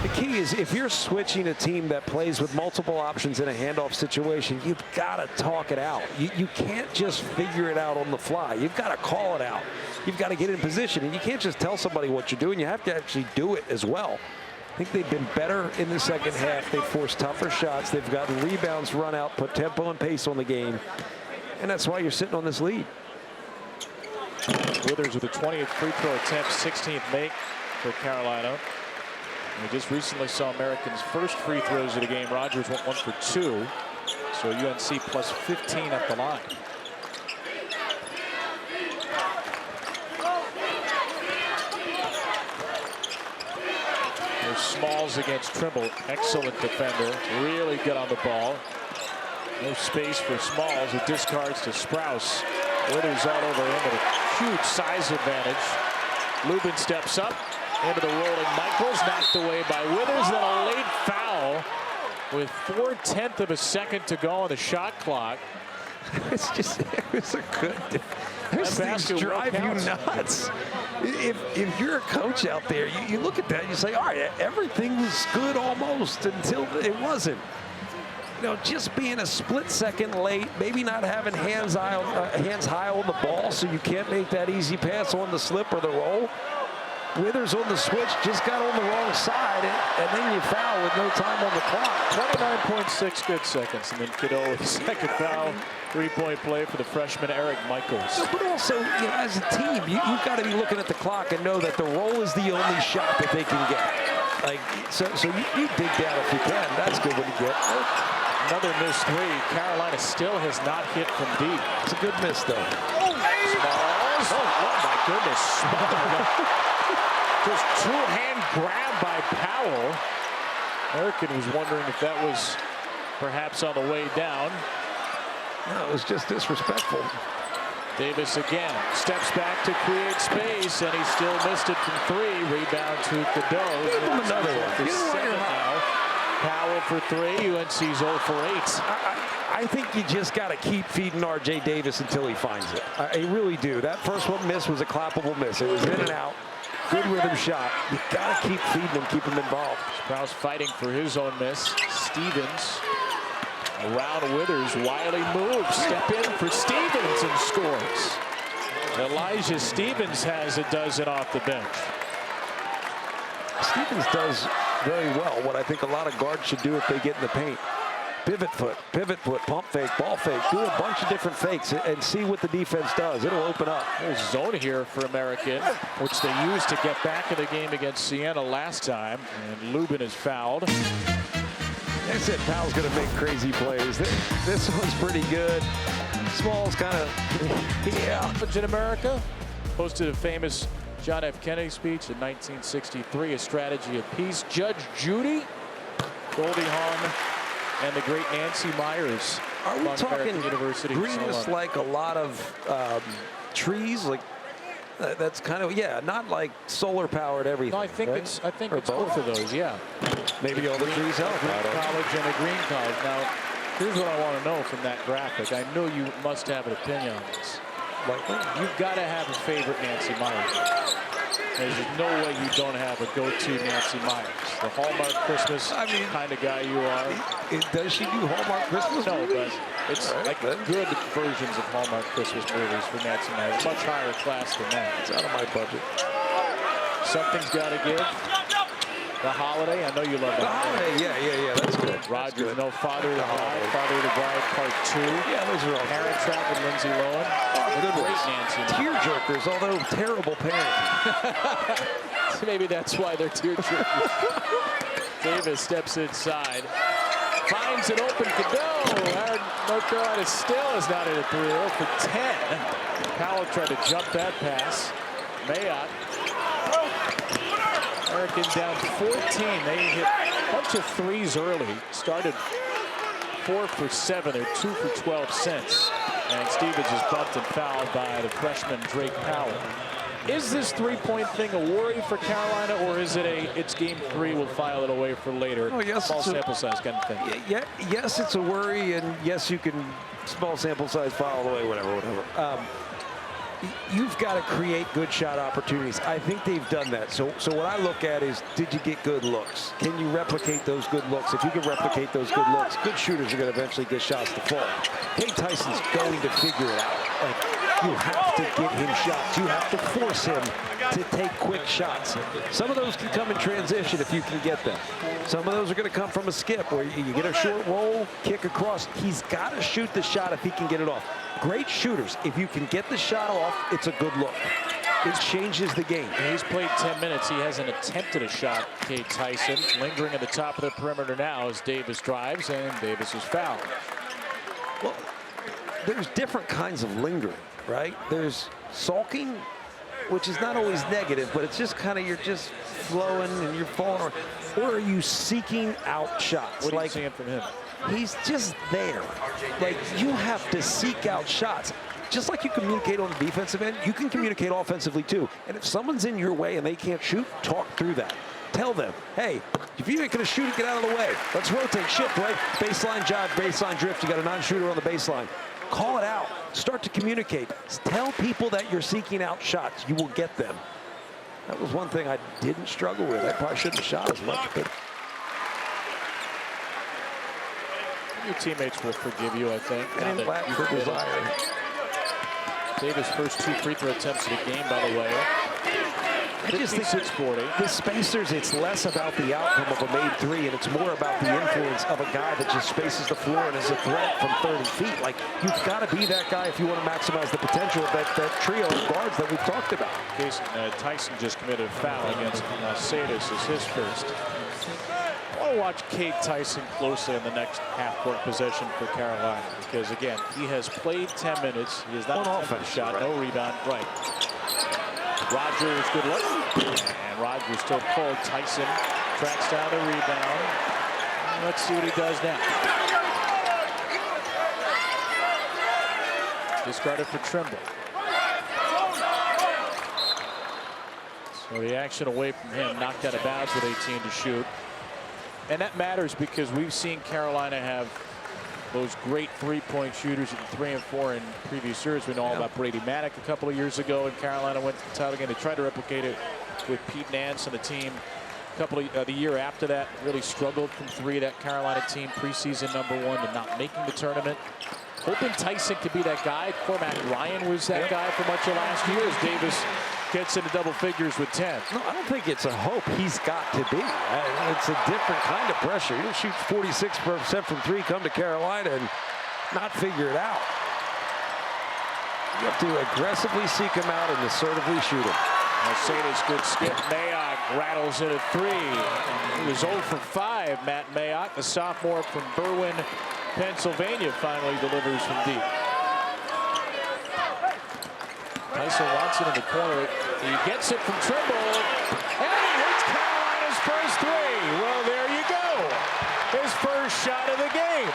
The key is if you're switching a team that plays with multiple options in a handoff situation, you've got to talk it out. You can't just figure it out on the fly. You've got to call it out. You've got to get in position, and you can't just tell somebody what you're doing. You have to actually do it as well. I think they've been better in the second half. They've forced tougher shots. They've gotten rebounds, run out, put tempo and pace on the game. And that's why you're sitting on this lead. Withers with a 20th free throw attempt, 16th make for Carolina. We just recently saw American's first free throws of the game. Rogers went 1 for 2. So UNC plus 15 at the line. There's Smalls against Trimble. Excellent defender. Really good on the ball. No space for Smalls, who discards to Sprouse. Withers all over him with a huge size advantage. Lubin steps up into the rolling Michaels, knocked away by Withers. Then a late foul with 4/10 of a second to go on the shot clock. It's just, it was a good. Those things drive you nuts. If you're a coach out there, you look at that and you say, all right, everything was good almost until it wasn't. You know, just being a split second late, maybe not having hands high on the ball, so you can't make that easy pass on the slip or the roll. Withers on the switch just got on the wrong side, and then you foul with no time on the clock. 29.6 good seconds, and then Cadeau with the second foul. 3-point play for the freshman Eric Michaels. But also, you know, as a team, you've got to be looking at the clock and know that the roll is the only shot that they can get. Like, so you dig down if you can. That's good when you get. Another missed three. Carolina still has not hit from deep. It's a good miss, though. Smalls. Oh my goodness. Just two-hand grab by Powell. American was wondering if that was perhaps on the way down. No, it was just disrespectful. Davis again steps back to create space, and he still missed it from 3. Rebound to Cadeau. Give him another one. Now. Powell for 3. UNC's 0 for 8. I think you just got to keep feeding R.J. Davis until he finds it. I really do. That first one miss was a clappable miss. It was in and out. Good rhythm shot. You got to keep feeding him, keep him involved. Sprouse fighting for his own miss. Stevens around Withers. Wiley moves. Step in for Stevens and scores. Elijah Stevens has a dozen off the bench. Stevens does very well what I think a lot of guards should do if they get in the paint. Pivot foot, pump fake, ball fake. Do a bunch of different fakes and see what the defense does. It'll open up. There's zone here for American, which they used to get back in the game against Siena last time. And Lubin is fouled. I said Powell's going to make crazy plays. This one's pretty good. Small's kind of, yeah. In America, posted a famous John F. Kennedy speech in 1963, A Strategy of Peace. Judge Judy, Goldie Hawn, and the great Nancy Myers. Are we talking University greenness like a lot of trees? Like that's kind of, yeah, not like solar powered everything. No, I think right? it's both of those, yeah. Maybe all the trees help. College and a green college. Now, here's what I want to know from that graphic. I know you must have an opinion on this. Like, you've got to have a favorite Nancy Myers. There's no way you don't have a go-to Nancy Myers. The Hallmark Christmas kind of guy you are. Does she do Hallmark Christmas No, movies? but it's like good versions of Hallmark Christmas movies for Nancy Myers. Much higher class than that. It's out of my budget. Something's got to give. The Holiday. I know you love that. The Holiday, yeah. That's good. Rogers, good. No Father to Bride. Father to Bride Part 2. Yeah, those are all Parent Trap with Lindsay Lohan. good Great ones. Nancy. Tearjerkers, although terrible parenting. So maybe that's why they're tearjerkers. Davis steps inside. Finds an open Cadeau. North Carolina still is not in a 3-0 for 10. Powell tried to jump that pass. Mayotte. American down 14. They hit a bunch of threes early. Started 4 for 7 or 2 for 12 since. And Stevens is bumped and fouled by the freshman Drake Bowell. Is this three-point thing a worry for Carolina, or is it it's game 3, we'll file it away for later? Oh, yes, small sample size kind of thing. Yeah, yes, it's a worry, and yes, you can small sample size, file away, whatever. You've got to create good shot opportunities. I think they've done that. So what I look at is, did you get good looks? Can you replicate those good looks? If you can replicate those good looks, good shooters are going to eventually get shots to fall. Cade Tyson's going to figure it out. Like, you have to get him shots. You have to force him to take quick shots. Some of those can come in transition if you can get them. Some of those are going to come from a skip where you get a short roll, kick across. He's got to shoot the shot if he can get it off. Great shooters. If you can get the shot off, it's a good look. It changes the game. And he's played 10 minutes. He hasn't attempted a shot, Cade Tyson. Lingering at the top of the perimeter now as Davis drives, and Davis is fouled. Well, there's different kinds of lingering, right? There's sulking, which is not always negative, but it's just kind of, you're just flowing and you're falling. Or are you seeking out shots? What are you seeing from him? He's just there. Like, you have to seek out shots. Just like you communicate on the defensive end, you can communicate offensively too. And if someone's in your way and they can't shoot, talk through that. Tell them, hey, if you ain't gonna shoot it, get out of the way. Let's rotate, shift, right? Baseline jive, baseline drift. You got a non-shooter on the baseline. Call it out. Start to communicate. Tell people that you're seeking out shots. You will get them. That was one thing I didn't struggle with. I probably shouldn't have shot as much, but your teammates will forgive you, I think. and lack for desire. Davis' first 2 free throw attempts of the game, by the way. I just think 56-40. The spacers, it's less about the outcome of a made 3, and it's more about the influence of a guy that just spaces the floor and is a threat from 30 feet. Like, you've got to be that guy if you want to maximize the potential of that trio of guards that we've talked about. Tyson just committed a foul against Sadis as his first. I want to watch Cade Tyson closely in the next half-court possession for Carolina because, again, he has played 10 minutes. He has not attempted a shot, right. No rebound. Right. Rogers, good look. And Rogers still pulled. Tyson tracks down the rebound. Let's see what he does now. Discarded for Trimble. So the action away from him, knocked out of bounds with 18 to shoot. And that matters because we've seen Carolina have those great three-point shooters at 3 and 4 in previous years. We know all about Brady Maddock a couple of years ago, and Carolina went to the title game. They tried to replicate it with Pete Nance and the team. The year after that, really struggled from 3. That Carolina team, preseason #1 to not making the tournament. Hoping Tyson could be that guy. Cormac Ryan was that guy for much of last year as Davis gets into double figures with 10. No, I don't think it's a hope he's got to be. It's a different kind of pressure. He'll shoot 46% from 3, come to Carolina and not figure it out. You have to aggressively seek him out and assertively shoot him. Mercedes, good skip. Mayock rattles in a 3. He was 0 for 5. Matt Mayock, the sophomore from Berwyn, Pennsylvania, finally delivers from deep. Tyson wants it in the corner. He gets it from Trimble. And he hits Carolina's first 3. Well, there you go. His first shot of the game.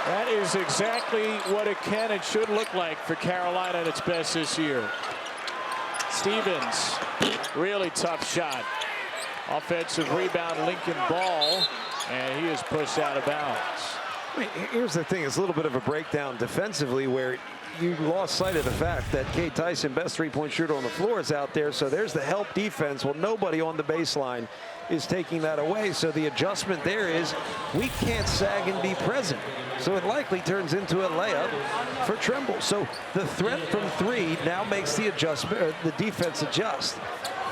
That is exactly what it can and should look like for Carolina at its best this year. Stevens, really tough shot. Offensive rebound, Lincoln Ball, and he is pushed out of bounds. I mean, here's the thing, it's a little bit of a breakdown defensively where you lost sight of the fact that Cade Tyson, best three-point shooter on the floor, is out there. So there's the help defense. Well, nobody on the baseline is taking that away. So the adjustment there is we can't sag and be present. So it likely turns into a layup for Trimble. So the threat from 3 now makes the adjustment, or the defense adjust.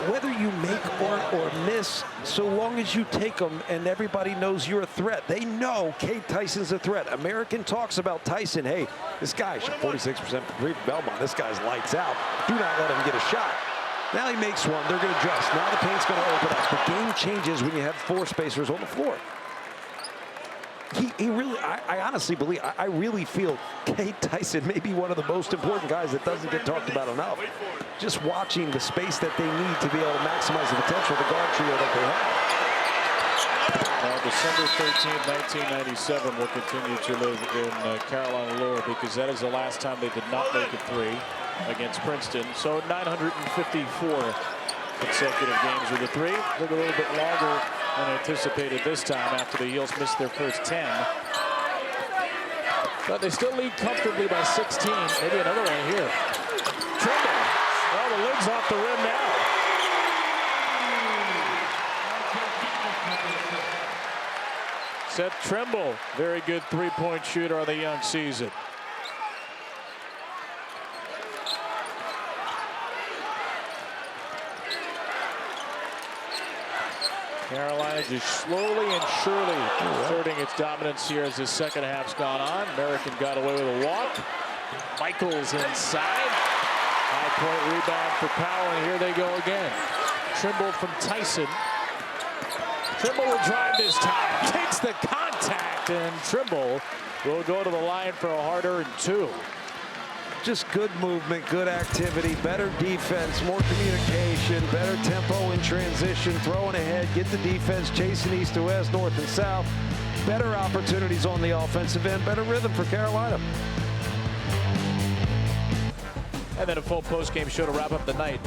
Whether you make or miss, so long as you take them and everybody knows you're a threat. They know Cade Tyson's a threat. American talks about Tyson. Hey, this guy shot 46% from 3 from Belmont. This guy's lights out. Do not let him get a shot. Now he makes one. They're going to adjust. Now the paint's going to open up. The game changes when you have 4 spacers on the floor. He really, I honestly believe, I really feel Cade Tyson may be one of the most important guys that doesn't get talked about enough. Just watching the space that they need to be able to maximize the potential of the guard trio that they have. December 13, 1997 will continue to live in Carolina lore because that is the last time they did not make a 3 against Princeton. So 954 consecutive games with a 3. Took a little bit longer than anticipated this time after the Heels missed their first 10. But they still lead comfortably by 16. Maybe another one here. Trimble. Well, the lid's off the rim now. Seth Trimble, very good three-point shooter on the young season. Carolina just slowly and surely asserting its dominance here as the second half's gone on. American got away with a walk. Michaels inside. High point rebound for Powell, and here they go again. Trimble from Tyson. Trimble will drive this time. Takes the contact, and Trimble will go to the line for a hard-earned two. Just good movement, good activity, better defense, more communication, better tempo in transition, throwing ahead, get the defense chasing east to west, north and south. Better opportunities on the offensive end, better rhythm for Carolina. And then a full post-game show to wrap up the night.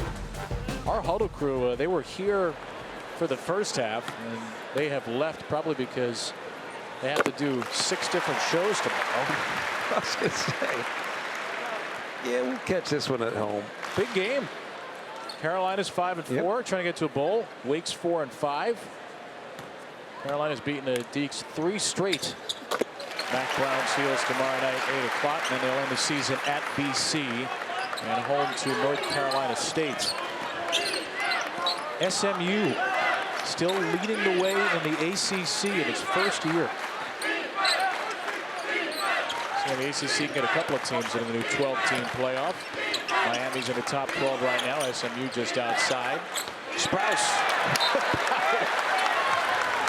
Our huddle crew, they were here for the first half, and they have left probably because they have to do 6 different shows tomorrow. I was going to say, yeah, we'll catch this one at home. Big game. Carolina's 5-4, trying to get to a bowl. Wake's 4-5. Carolina's beaten the Deacs 3 straight. Mac Brown's Heels tomorrow night, 8 o'clock. And then they'll end the season at BC and home to North Carolina State. SMU still leading the way in the ACC in its first year. So the ACC can get a couple of teams in the new 12-team playoff. Miami's in the top 12 right now. SMU just outside. Sprouse.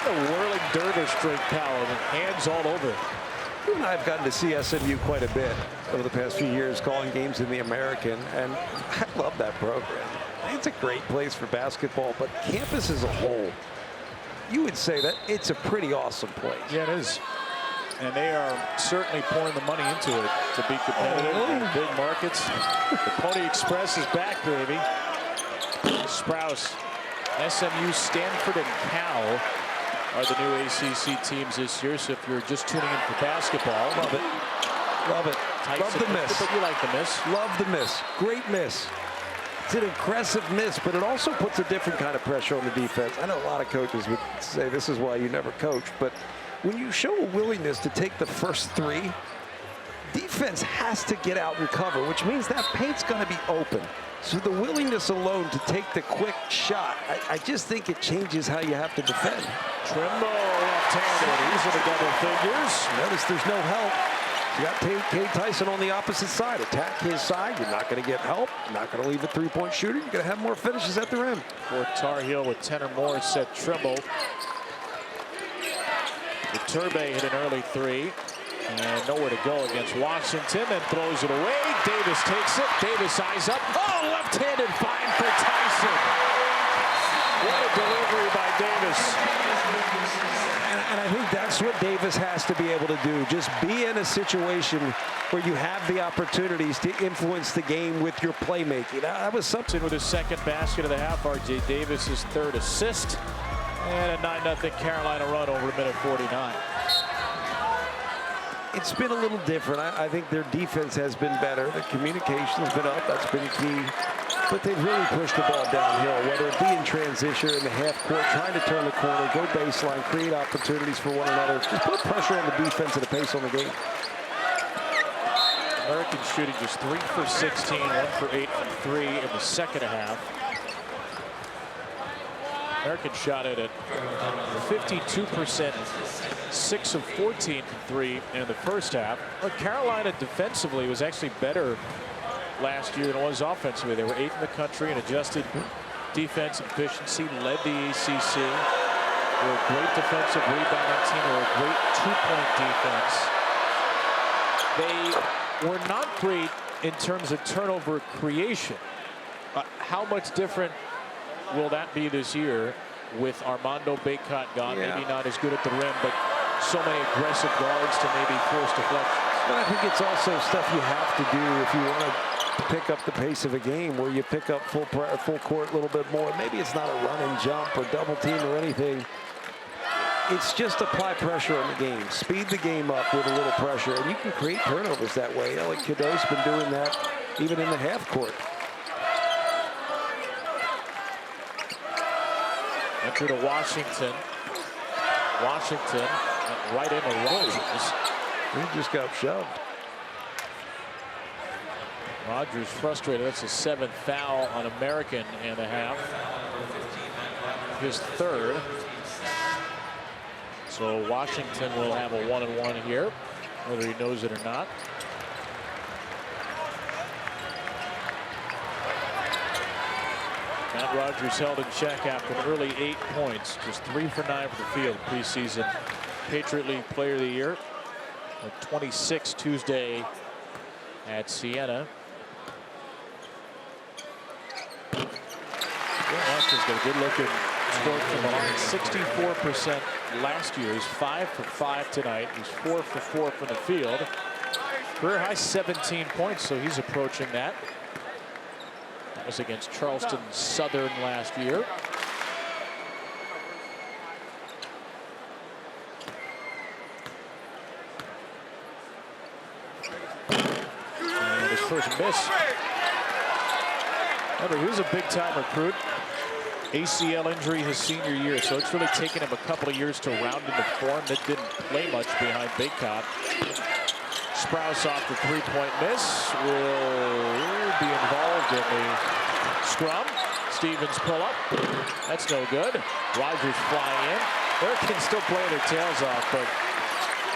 A whirling dervish Drake Bowell, hands all over. You and I have gotten to see SMU quite a bit over the past few years, calling games in the American, and I love that program. It's a great place for basketball, but campus as a whole, you would say that it's a pretty awesome place. Yeah, it is. And they are certainly pouring the money into it to be competitive in big markets. The Pony Express is back, baby. Sprouse, SMU, Stanford, and Cal are the new ACC teams this year. So if you're just tuning in for basketball, Love it. Love it. Love the miss. But you like the miss. Love the miss. Great miss. It's an aggressive miss, but it also puts a different kind of pressure on the defense. I know a lot of coaches would say this is why you never coach, but when you show a willingness to take the first 3, defense has to get out and cover, which means that paint's going to be open. So the willingness alone to take the quick shot, I just think it changes how you have to defend. Trimble left-handed. He's in the double figures. Notice there's no help. You got Cade Tyson on the opposite side. Attack his side. You're not going to get help. You're not going to leave a three-point shooter. You're going to have more finishes at the rim. For Tar Heel with 10 or more, Seth Trimble. Turbe hit an early 3. And nowhere to go against Washington. Then throws it away. Davis takes it. Davis eyes up. Oh, left-handed find for Tyson. What a delivery by Davis. And I think that's what Davis has to be able to do. Just be in a situation where you have the opportunities to influence the game with your playmaking. That was something. With his second basket of the half, R.J. Davis's 3rd assist. And a 9-0 Carolina run over a minute 49. It's been a little different. I think their defense has been better. The communication's been up. That's been key. But they've really pushed the ball downhill, whether it be in transition, in the half court, trying to turn the corner, go baseline, create opportunities for one another. Just put pressure on the defense and the pace on the game. American shooting just 3 for 16, 1 for 8 from 3 in the second half. American shot it at 52%, 6 of 14 from 3 in the first half. But Carolina defensively was actually better last year than it was offensively. They were 8th in the country in adjusted defense efficiency, led the ACC. They were a great defensive rebounding team. They were a great two-point defense. They were not great in terms of turnover creation. How much different will that be this year with Armando Bacot gone? Yeah. Maybe not as good at the rim, but so many aggressive guards to maybe force deflections. But I think it's also stuff you have to do if you want to pick up the pace of a game, where you pick up full court a little bit more. Maybe it's not a run and jump or double team or anything. It's just apply pressure on the game. Speed the game up with a little pressure, and you can create turnovers that way. Elliott Cadeau's been doing that even in the half court. Enter to Washington. Washington right into Rogers. He just got shoved. Rogers frustrated. That's his 7th foul on American and a half. His 3rd. So Washington will have a 1-and-1 here, whether he knows it or not. Matt Rogers held in check after an early 8 points. Just 3 for 9 for the field preseason. Patriot League Player of the Year at 26 Tuesday at Siena. Washington's got a good looking stroke from the line. 64% last year. He's 5 for 5 tonight. He's 4 for 4 from the field. Career high 17 points, so he's approaching that. That was against Charleston Southern last year. And his first miss. Remember, he was a big-time recruit. ACL injury his senior year, so it's really taken him a couple of years to round into form. That didn't play much behind Baycott. Sprouse off the 3-point miss. Will be involved in the scrum. Stevens pull up. That's no good. Rogers flying in. Americans still playing their tails off, but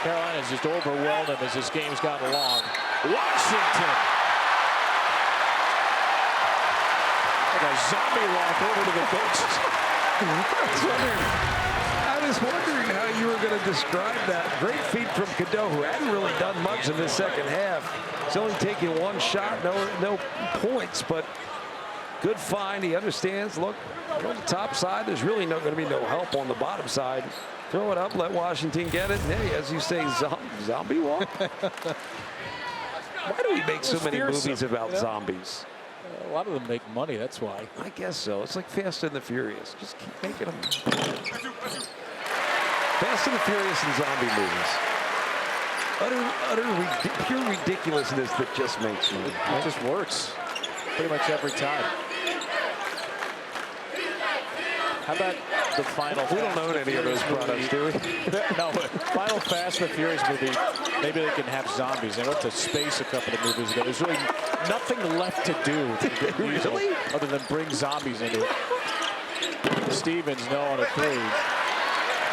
Carolina's just overwhelmed them as this game's gotten along. Washington. Like a zombie walk over to the bench. I was wondering how you were going to describe that. Great feat from Cadeau, who hadn't really done much in the second half. He's only taking 1 shot, no points, but good find. He understands. Look, on the top side, there's really going to be no help on the bottom side. Throw it up, let Washington get it. And hey, as you say, zombie walk. Why do we make so many movies about zombies? A lot of them make money, that's why. I guess so. It's like Fast and the Furious. Just keep making them. Fast and the Furious and zombie movies. Pure ridiculousness that just makes money. It just works pretty much every time. How about the final? We don't own any of those products, do we? No, final Fast and the Furious movie. Maybe they can have zombies. They went to space a couple of movies ago. There's really nothing left to do Really? other than bring zombies into it. Stevens, no on a 3.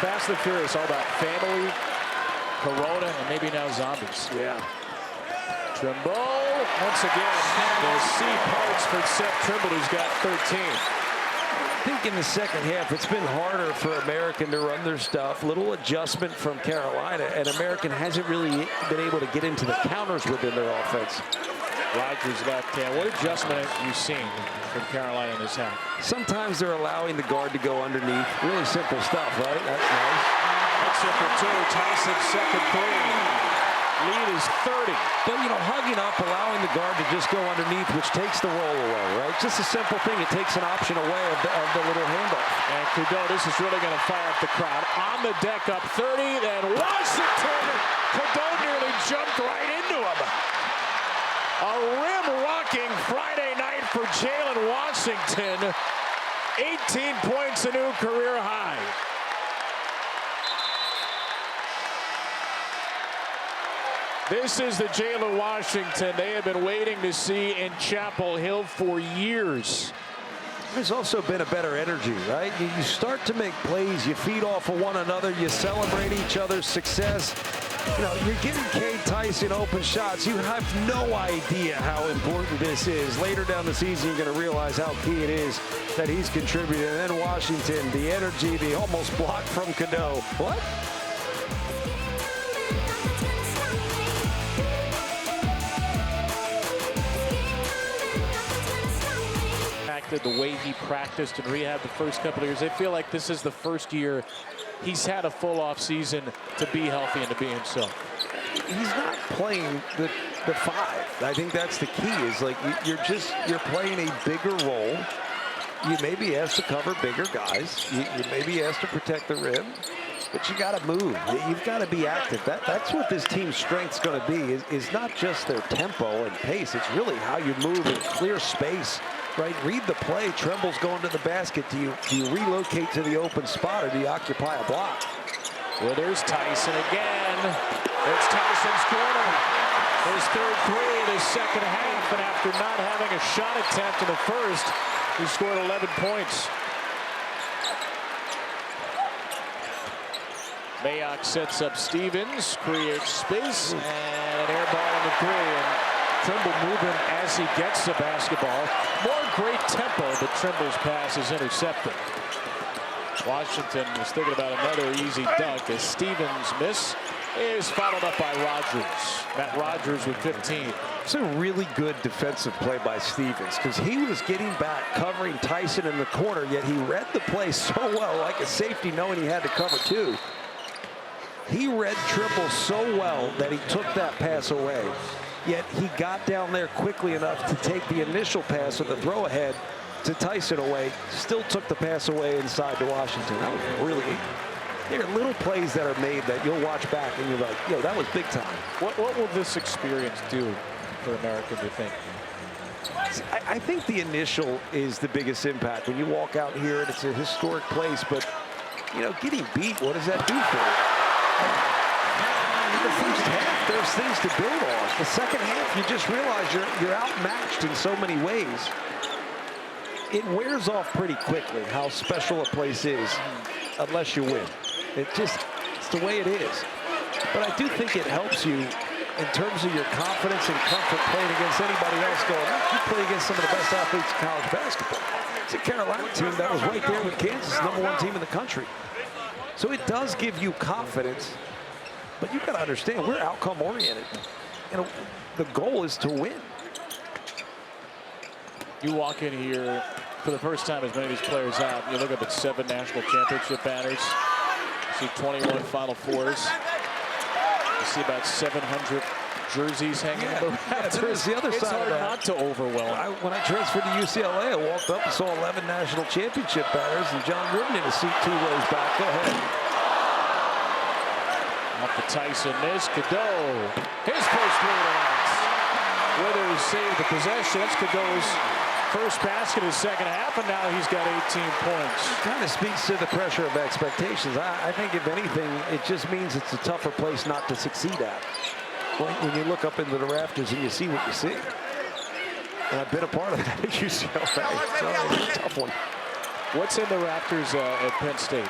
Fast and the Furious, all about family, Corona, and maybe now zombies. Yeah. Trimble, once again, the C parts for Seth Trimble, who's got 13. I think in the second half, it's been harder for American to run their stuff. Little adjustment from Carolina, and American hasn't really been able to get into the counters within their offense. Rogers left hand. What adjustment have you seen from Carolina in this half? Sometimes they're allowing the guard to go underneath. Really simple stuff, right? That's nice. That's it for 2. Tyson's second 3. Lead is 30. But, you know, hugging up, allowing the guard to just go underneath, which takes the roll away, right? Just a simple thing. It takes an option away of the little handoff. And Cadeau, this is really going to fire up the crowd. On the deck, up 30. Then Washington. Cadeau nearly jumped right into him. A rim-rocking Friday night for Jalen Washington. 18 points, a new career high. This is the Jalen Washington they have been waiting to see in Chapel Hill for years. There's also been a better energy, right? You start to make plays, you feed off of one another, you celebrate each other's success. You know, you're giving Cade Tyson open shots. You have no idea how important this is. Later down the season, you're going to realize how key it is that he's contributed. And then Washington, the energy, the almost block from Cadeau. What? The way he practiced and rehabbed the first couple of years. I feel like this is the first year he's had a full off season to be healthy and to be himself. He's not playing the 5. I think that's the key, is like you're playing a bigger role. You may be asked to cover bigger guys. You may be asked to protect the rim, but you got to move. You've got to be active. That's what this team's strength's going to be, is not just their tempo and pace. It's really how you move in clear space. Right, read the play. Trimble's going to the basket. Do you relocate to the open spot, or do you occupy a block? Well, there's Tyson again. It's Tyson's corner. His third three in the second half, and after not having a shot attempt in the first, he scored 11 points. Mayock sets up Stevens, creates space, and an air ball on the three. And Trimble moving as he gets the basketball. More great tempo, but Trimble's pass is intercepted. Washington was thinking about another easy dunk as Stevens' miss is followed up by Rogers. Matt Rogers with 15. It's a really good defensive play by Stevens because he was getting back, covering Tyson in the corner, yet he read the play so well, like a safety, knowing he had to cover two. He read Trimble so well that he took that pass away, yet he got down there quickly enough to take the initial pass or the throw ahead to Tyson away, still took the pass away inside to Washington. That was really, there are little plays that are made that you'll watch back and you're like, yo, that was big time. What will this experience do for America, do you think? I think the initial is the biggest impact. When you walk out here and it's a historic place, but, you know, getting beat, what does that do for you? In the first half, there's things to build on. The second half, you just realize you're outmatched in so many ways. It wears off pretty quickly how special a place is unless you win. It's the way it is. But I do think it helps you in terms of your confidence and comfort playing against anybody else going, you play against some of the best athletes in college basketball. It's a Carolina team that was right there with Kansas, #1 team in the country. So it does give you confidence, but you've got to understand we're outcome oriented. You know, the goal is to win. You walk in here for the first time as many of these players out. You look up at 7 national championship banners. You see 21 Final Fours. You see about 700 jerseys hanging in the rafters. The other it's side hard of that. not to overwhelm. When I transferred to UCLA, I walked up and saw 11 national championship banners and John Wooden in a seat 2 rows back. Go ahead. Off the Tyson miss. Cadeau. His first three lands. Withers saved the possession. That's Cadeau's first basket in the second half, and now he's got 18 points. It kind of speaks to the pressure of expectations. I think, if anything, it just means it's a tougher place not to succeed at. When you look up into the rafters and you see what you see. And I've been a part of that at UCLA. It's a tough one. What's in the rafters at Penn State?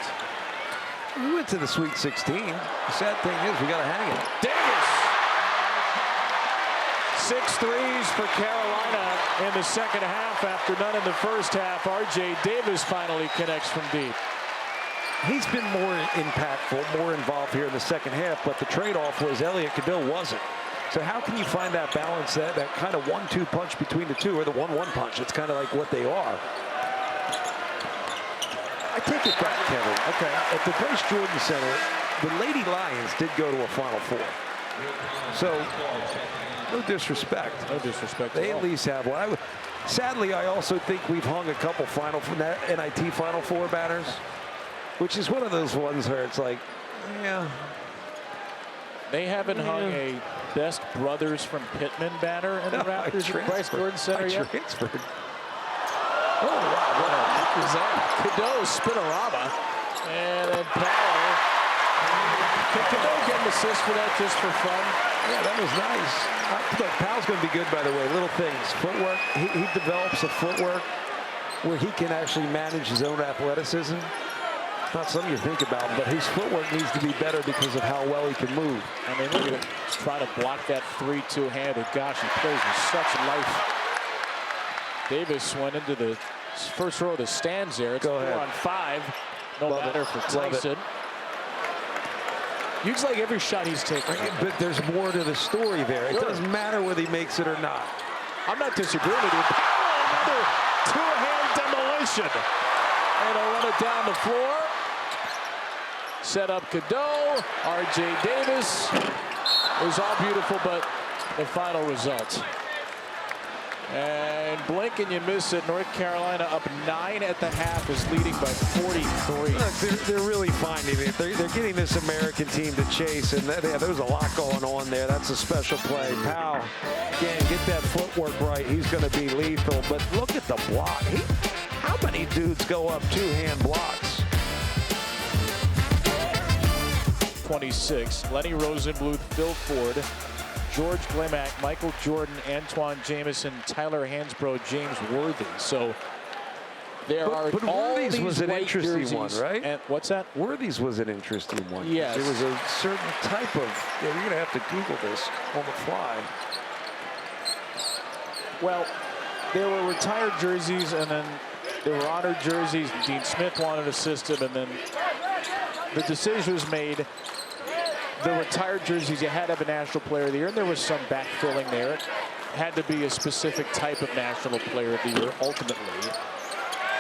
We went to the Sweet 16. The sad thing is we got to hang it. Davis. 6 threes for Carolina in the second half after none in the first half. R.J. Davis finally connects from deep. He's been more impactful, more involved here in the second half, but the trade-off was Elliott, Cadeau wasn't. So how can you find that balance, that kind of 1-2 punch between the two, or the 1-1 punch? It's kind of like what they are. I take it back, Kevin. Okay. At the Grace Jordan Center, the Lady Lions did go to a Final Four. So, no disrespect. No disrespect. They at least have one. Sadly, I also think we've hung a couple NIT Final Four banners, which is one of those ones where it's like, yeah. They haven't hung a Best Brothers from Pittman banner in the Raptors at Grace Jordan Center yet. Transferred. Oh, wow. What the heck is that? Cadeau spinorama. And then Powell. Can Cadeau get an assist for that just for fun? Yeah, that was nice. Look, Powell's going to be good, by the way. Little things. Footwork. He develops a footwork where he can actually manage his own athleticism. Not something you think about, but his footwork needs to be better because of how well he can move. I mean, look at him trying to block that 3-2-handed. Gosh, he plays with such life. Davis went into the first row of the stands there. It's 4-on-5. No matter for Tyson. Looks like every shot he's taking. But there's more to the story there. It doesn't matter whether he makes it or not. I'm not disagreeing with you. Another two-hand demolition. And they'll run it down the floor. Set up Cadeau. R.J. Davis. It was all beautiful, but the final result. And blink and you miss it. North Carolina up 9 at the half is leading by 43. Look, they're really finding it. They're getting this American team to chase, and there's a lot going on there. That's a special play. Powell, again, get that footwork right. He's going to be lethal. But look at the block. How many dudes go up two-hand blocks? 26. Lenny Rosenbluth, Phil Ford, George Glimack, Michael Jordan, Antoine Jameson, Tyler Hansbrough, James Worthy. So there are but all Worthy's these was an white interesting jerseys. one, right? And what's that? Worthy's was an interesting one. Yes. There was a certain type of, you're going to have to Google this on the fly. Well, there were retired jerseys, and then there were honored jerseys. Dean Smith wanted a system, and then the decision was made. The retired jerseys, you had to have a National Player of the Year, and there was some backfilling there. It had to be a specific type of National Player of the Year, ultimately.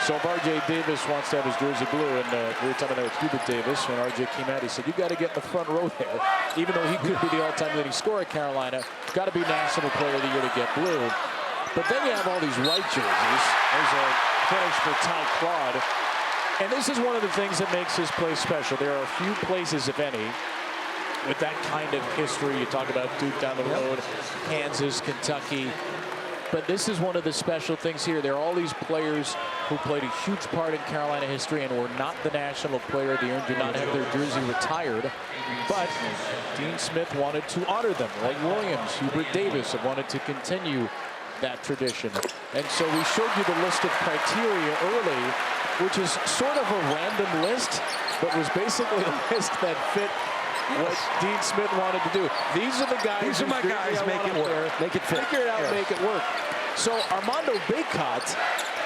So if R.J. Davis wants to have his jersey blue, and we were talking about Hubert Davis, when R.J. came out, he said, you got to get in the front row there. Even though he could be the all-time leading scorer at Carolina, got to be National Player of the Year to get blue. But then you have all these white jerseys. There's a finish for Ty Claude. And this is one of the things that makes this place special. There are a few places, if any, with that kind of history. You talk about Duke down the road, Kansas, Kentucky. But this is one of the special things here. There are all these players who played a huge part in Carolina history and were not the National Player of the Year and do not have their jersey retired. But Dean Smith wanted to honor them. Like Williams, Hubert Davis have wanted to continue that tradition. And so we showed you the list of criteria early, which is sort of a random list, but was basically a list that fit what Dean Smith wanted to do. These are the guys. These are my guys. Make it work. Make it fit. Figure it out, make it work. So Armando Bacot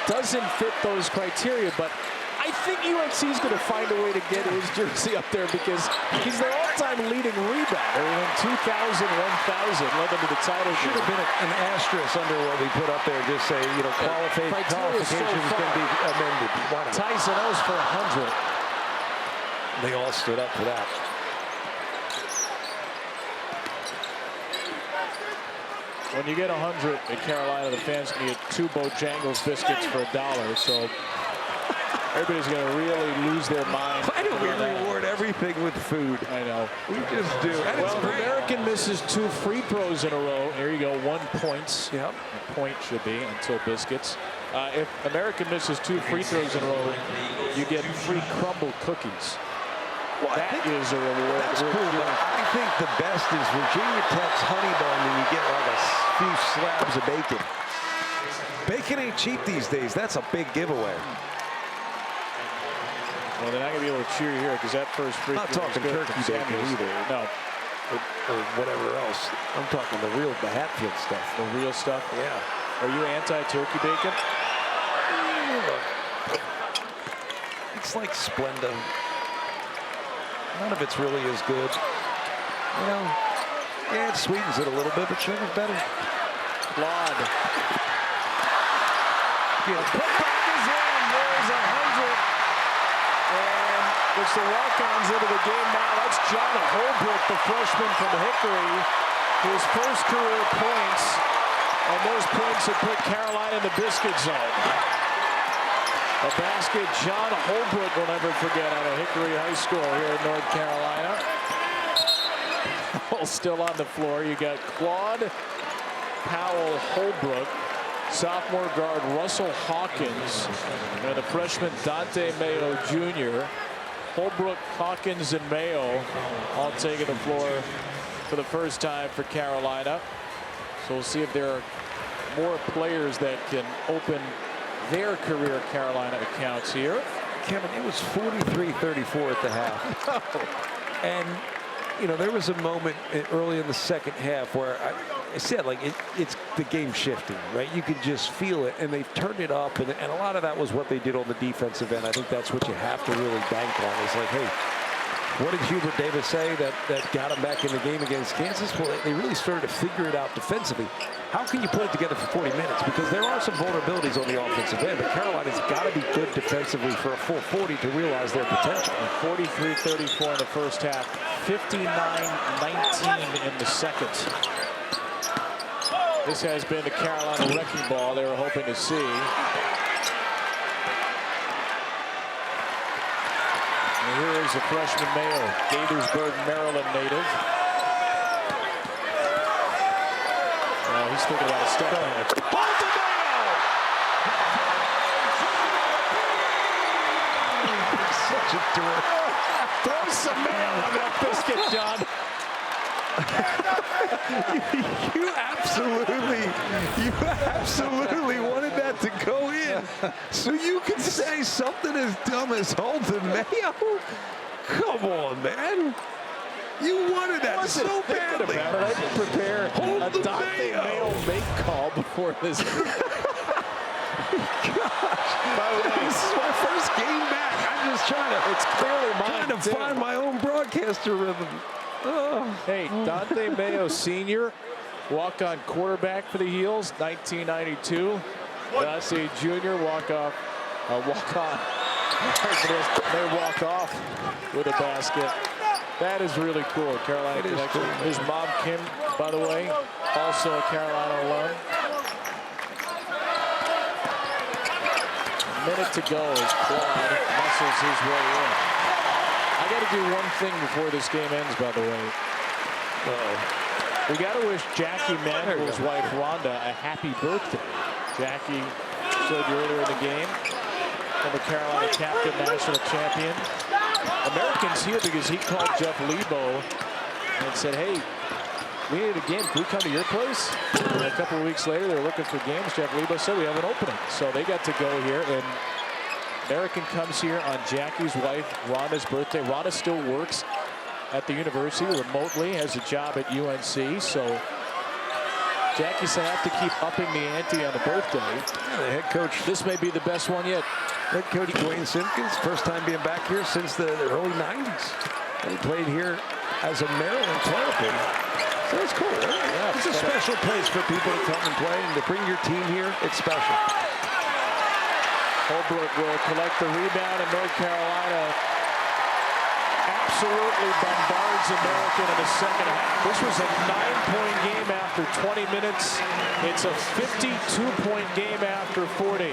doesn't fit those criteria, but I think UNC is going to find a way to get his jersey up there because he's their all-time leading rebounder in 2000, 1000, led them to the title. Should have been an asterisk under what we put up there. Just say, you know, qualifications can be amended. Tyson, that was for 100. They all stood up for that. When you get 100 in Carolina, the fans can get 2 Bojangles biscuits for $1. So everybody's going to really lose their mind. Why do we reward everything with food? I know. We just do. And well, if American misses 2 free throws in a row, here you go, 1 point. Yep. A point should be until biscuits. If American misses 2 free throws in a row, you get free crumble cookies. Well, that is a reward. That's cool, but I think the best is Virginia Tech's honey bun, and you get like a few slabs of bacon. Bacon ain't cheap these days. That's a big giveaway. Well, they're not going to be able to cheer you here because that first free throw. Not talking turkey bacon either. No. Or whatever else. I'm talking the Hatfield stuff. The real stuff? Yeah. Are you anti-turkey bacon? It's like Splenda. None of it's really as good. You know, yeah, it sweetens it a little bit, but sugar's better. Claude. Yeah. Putback is in. There's 100. And it's the walk-ons into the game now. That's John Holbrook, the freshman from Hickory. His first career points. And those points have put Carolina in the biscuit zone. A basket John Holbrook will never forget out of Hickory High School here in North Carolina. Still on the floor. You got Claude Powell Holbrook, sophomore guard Russell Hawkins, and the freshman Dante Mayo Jr. Holbrook, Hawkins, and Mayo all taking the floor for the first time for Carolina. So we'll see if there are more players that can open their career Carolina accounts here. Kevin, it was 43-34 at the half. And, you know, there was a moment early in the second half where I said, like, it's the game shifting, right? You could just feel it, and they've turned it up, and a lot of that was what they did on the defensive end. I think that's what you have to really bank on. It's like, hey, what did Hubert Davis say that got him back in the game against Kansas? Well, they really started to figure it out defensively. How can you put it together for 40 minutes? Because there are some vulnerabilities on the offensive end, but Carolina's got to be good defensively for a full 40 to realize their potential. 43-34 in the first half, 59-19 in the second. This has been the Carolina wrecking ball they were hoping to see. And here is the freshman Mayo, Gaithersburg, Maryland native. He's thinking about a step back. Ball to Mayo! Such a dork. Throw some mayo on that biscuit, John. You absolutely wanted that to go in. So you can say something as dumb as hold the mayo? Come on, man. You wanted that so badly. I didn't prepare a Dante Mayo make call before this. This is my first game back. I'm just trying to. It's clearly mine. Trying to find my own broadcaster rhythm. Oh. Hey, Dante Mayo Sr., walk-on quarterback for the Heels, 1992. Dante Jr., walk-on. They walk off with a basket. That is really cool. Carolina connection. His mom, Kim, by the way, also a Carolina alum. A minute to go as Claude muscles his way in. I got to do one thing before this game ends, by the way. We got to wish Jackie Manuel's wife, Rhonda, a happy birthday. Jackie showed you earlier in the game. The Carolina captain, national champion. Americans here because he called Jeff Lebo and said, hey, we need a game. Can we come to your place? And a couple of weeks later, they're looking for games. Jeff Lebo said, we have an opening. So they got to go here. And American comes here on Jackie's wife, Rhonda's birthday. Rhonda still works at the university remotely, has a job at UNC. So Jackie said, I have to keep upping the ante on the birthday. Yeah, the head coach. This may be the best one yet. Head coach Dwayne Simpkins, first time being back here since the early 90s. And he played here as a Maryland Terrapin. So it's cool. Right? Yeah, it's a special place for people to come and play, and to bring your team here, it's special. Holbrook will collect the rebound, and North Carolina absolutely bombards American in the second half. This was a 9-point game after 20 minutes. It's a 52-point game after 40.